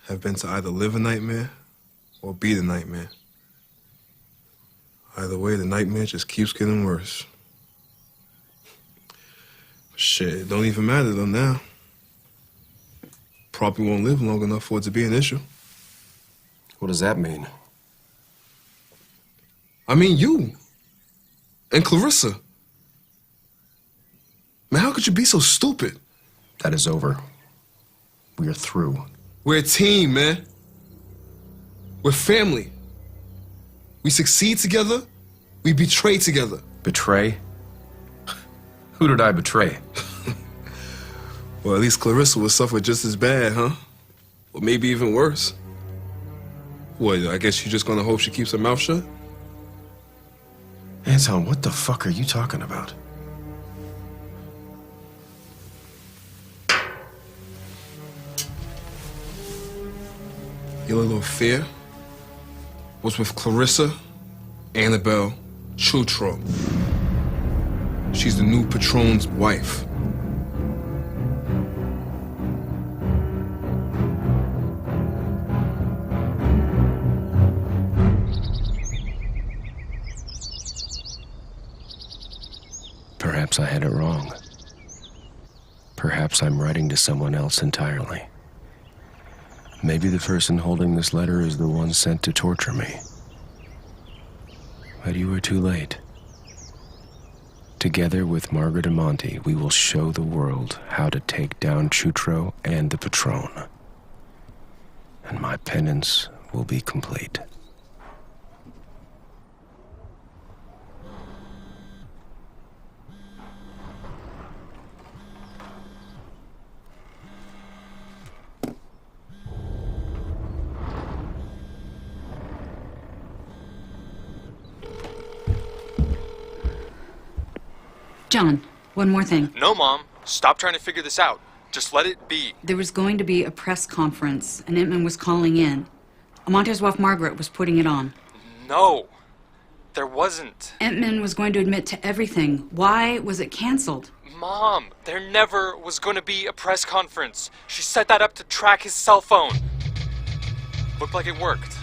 have been to either live a nightmare or be the nightmare. Either way, the nightmare just keeps getting worse. Shit, it don't even matter though now. Probably won't live long enough for it to be an issue. What does that mean? I mean you. And Clarissa. Man, how could you be so stupid? That is over. We are through. We're a team, man. We're family. We succeed together. We betray together. Betray? Who did I betray? Well, at least Clarissa would suffer just as bad, huh? Or maybe even worse. What, I guess you're just gonna hope she keeps her mouth shut? Anton, what the fuck are you talking about? Your little affair was with Clarissa Annabelle Chutro. She's the new patron's wife. Perhaps I had it wrong. Perhaps I'm writing to someone else entirely. Maybe the person holding this letter is the one sent to torture me. But you were too late. Together with Margaret and Monty, we will show the world how to take down Chutro and the Patron. And my penance will be complete. John, one more thing. No, Mom. Stop trying to figure this out. Just let it be. There was going to be a press conference, and Entman was calling in. Amonte's wife, Margaret, was putting it on. No. There wasn't. Entman was going to admit to everything. Why was it canceled? Mom, there never was going to be a press conference. She set that up to track his cell phone. Looked like it worked.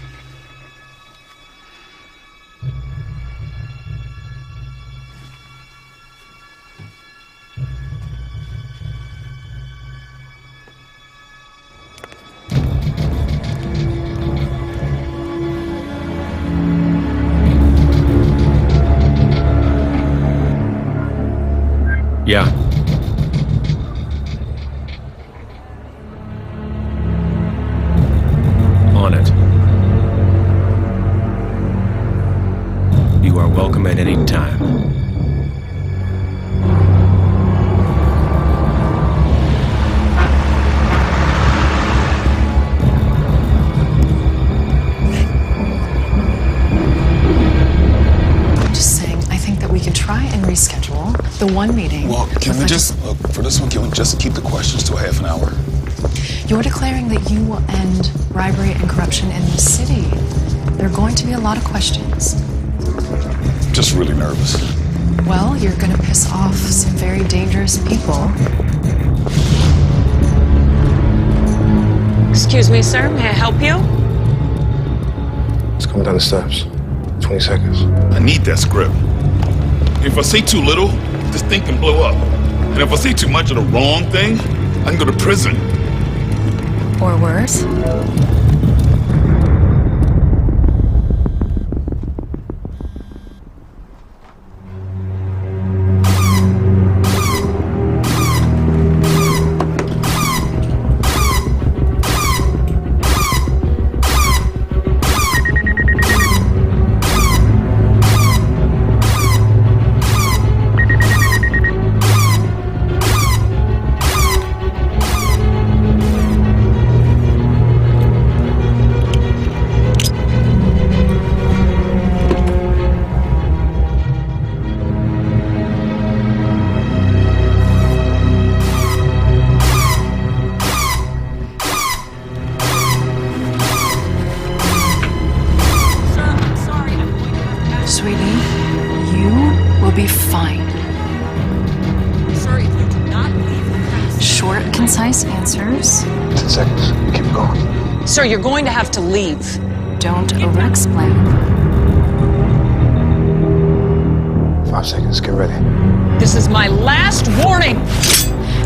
Yeah. On it. You are welcome at any time. Just saying, I think that we could try and reschedule the one meeting. Well, can we just, look, for this one, can we just keep the questions to a half an hour? You're declaring that you will end bribery and corruption in the city. There are going to be a lot of questions. Just really nervous. Well, you're going to piss off some very dangerous people. Excuse me, sir. May I help you? It's coming down the steps. 20 seconds. I need that script. If I say too little, this thing can blow up. And if I say too much of the wrong thing, I can go to prison. Or worse. Concise answers. 10 seconds. Keep going. Sir, you're going to have to leave. Don't over-explain. 5 seconds. Get ready. This is my last warning!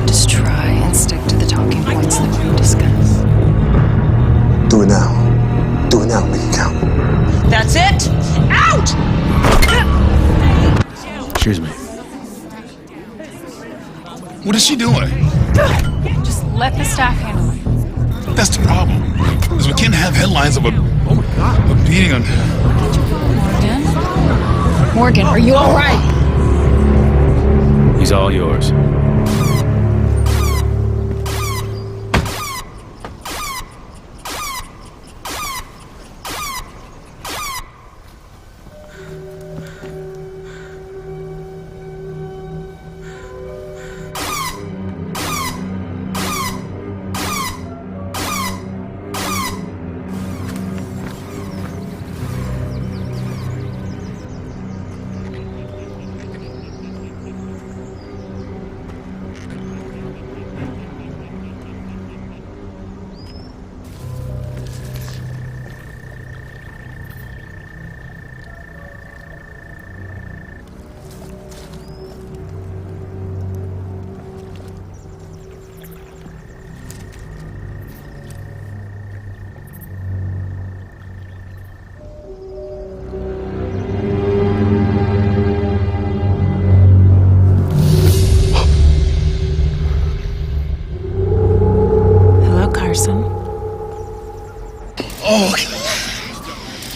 Just try and stick to the talking points that we discuss. Do it now. Do it now. Make it count. That's it! Out! Excuse me. What is she doing? Just let the staff handle it. That's the problem. Is we can't have headlines of a beating on. Morgan, are you all right? He's all yours.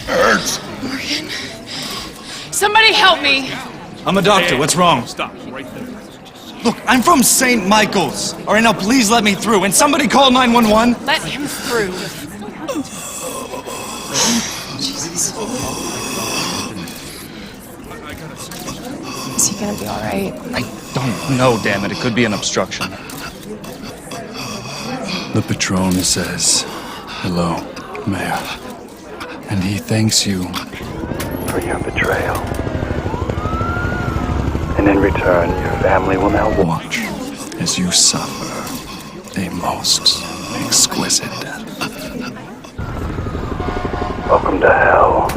hurts. Morgan. Somebody help me. I'm a doctor. What's wrong? Stop right there. Look, I'm from St. Michael's. All right, now please let me through. And somebody call 911. Let him through. Jesus. Is he gonna be all right? I don't know, damn it. It could be an obstruction. The patron says, "Hello, Mayor." And he thanks you for your betrayal. And in return, your family will now watch as you suffer a most exquisite death. Welcome to hell.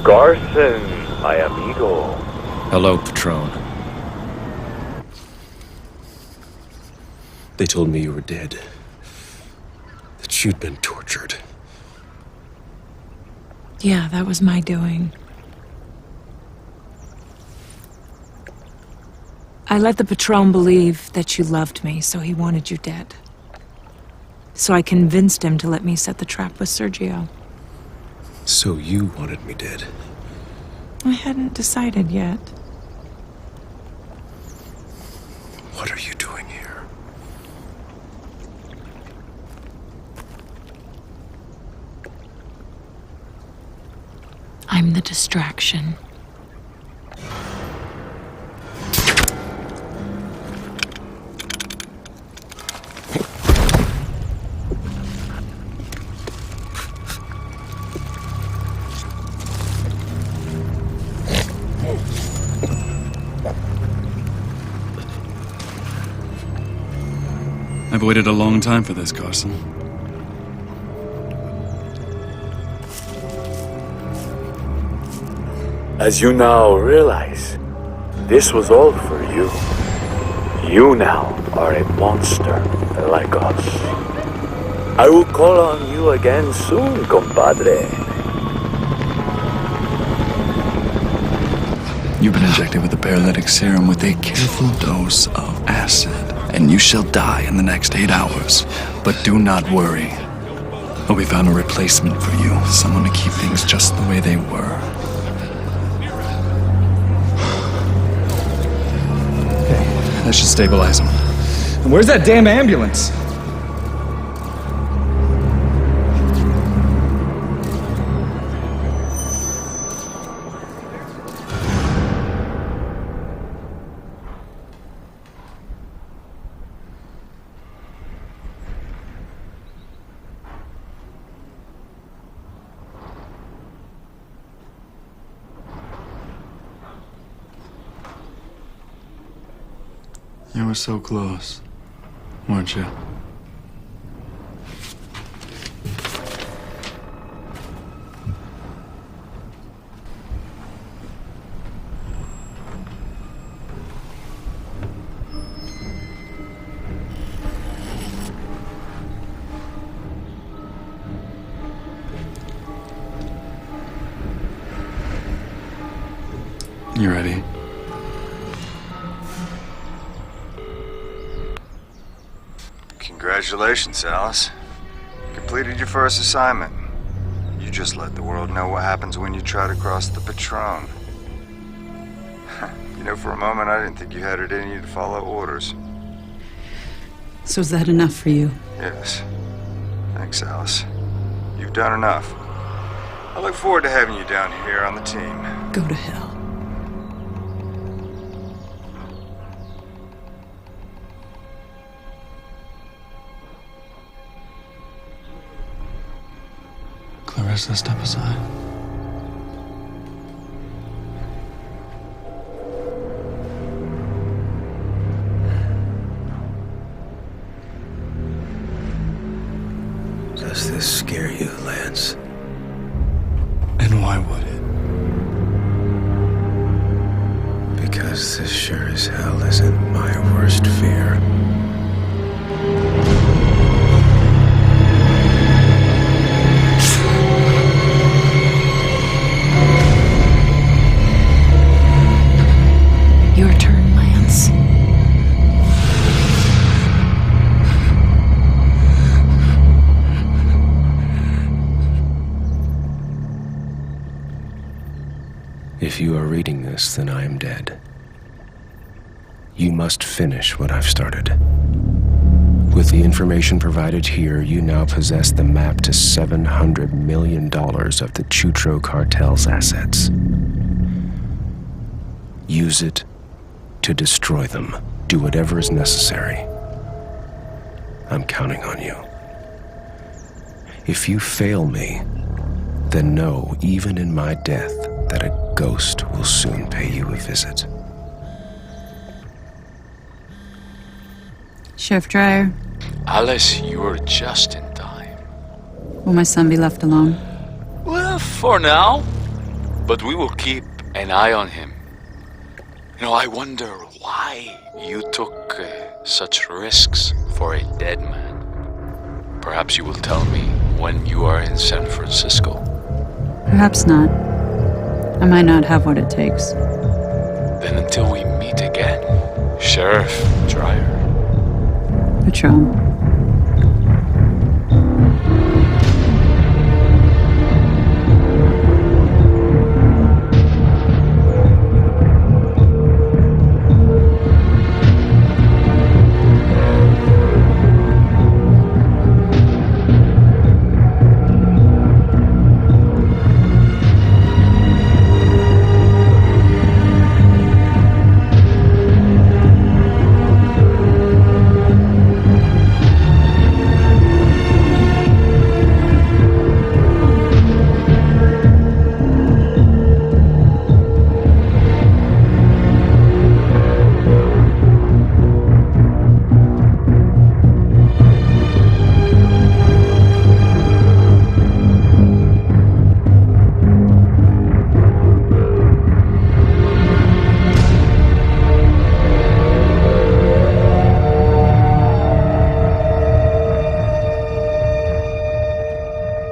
Garson, my amigo. Hello, Patron. They told me you were dead. That you'd been tortured. Yeah, that was my doing. I let the Patron believe that you loved me, so he wanted you dead. So I convinced him to let me set the trap with Sergio. So you wanted me dead? I hadn't decided yet. What are you doing here? I'm the distraction. I've waited a long time for this, Carson. As you now realize, this was all for you. You now are a monster like us. I will call on you again soon, compadre. You've been injected with the paralytic serum with a careful dose of acid, and you shall die in the next 8 hours. But do not worry. We found a replacement for you, someone to keep things just the way they were. That should stabilize him. And where's that damn ambulance? You were so close, weren't you? You ready? Congratulations, Alice. You completed your first assignment. You just let the world know what happens when you try to cross the Patron. You know, for a moment, I didn't think you had it in you to follow orders. So is that enough for you? Yes. Thanks, Alice. You've done enough. I look forward to having you down here on the team. Go to hell. Clarissa, step aside. Does this scare you, Lance? And why would it? Because this sure as hell isn't my worst fear. Your turn, Lance. If you are reading this, then I am dead. You must finish what I've started. With the information provided here, you now possess the map to $700 million of the Chutro cartel's assets. Use it to destroy them. Do whatever is necessary. I'm counting on you. If you fail me, then know, even in my death, that a ghost will soon pay you a visit. Sheriff Dreyer, Alice, you were just in time. will my son be left alone? Well, for now. But we will keep an eye on him. You know, I wonder why you took such risks for a dead man. Perhaps you will tell me when you are in San Francisco. Perhaps not. I might not have what it takes. Then until we meet again, Sheriff Dreyer. Patron.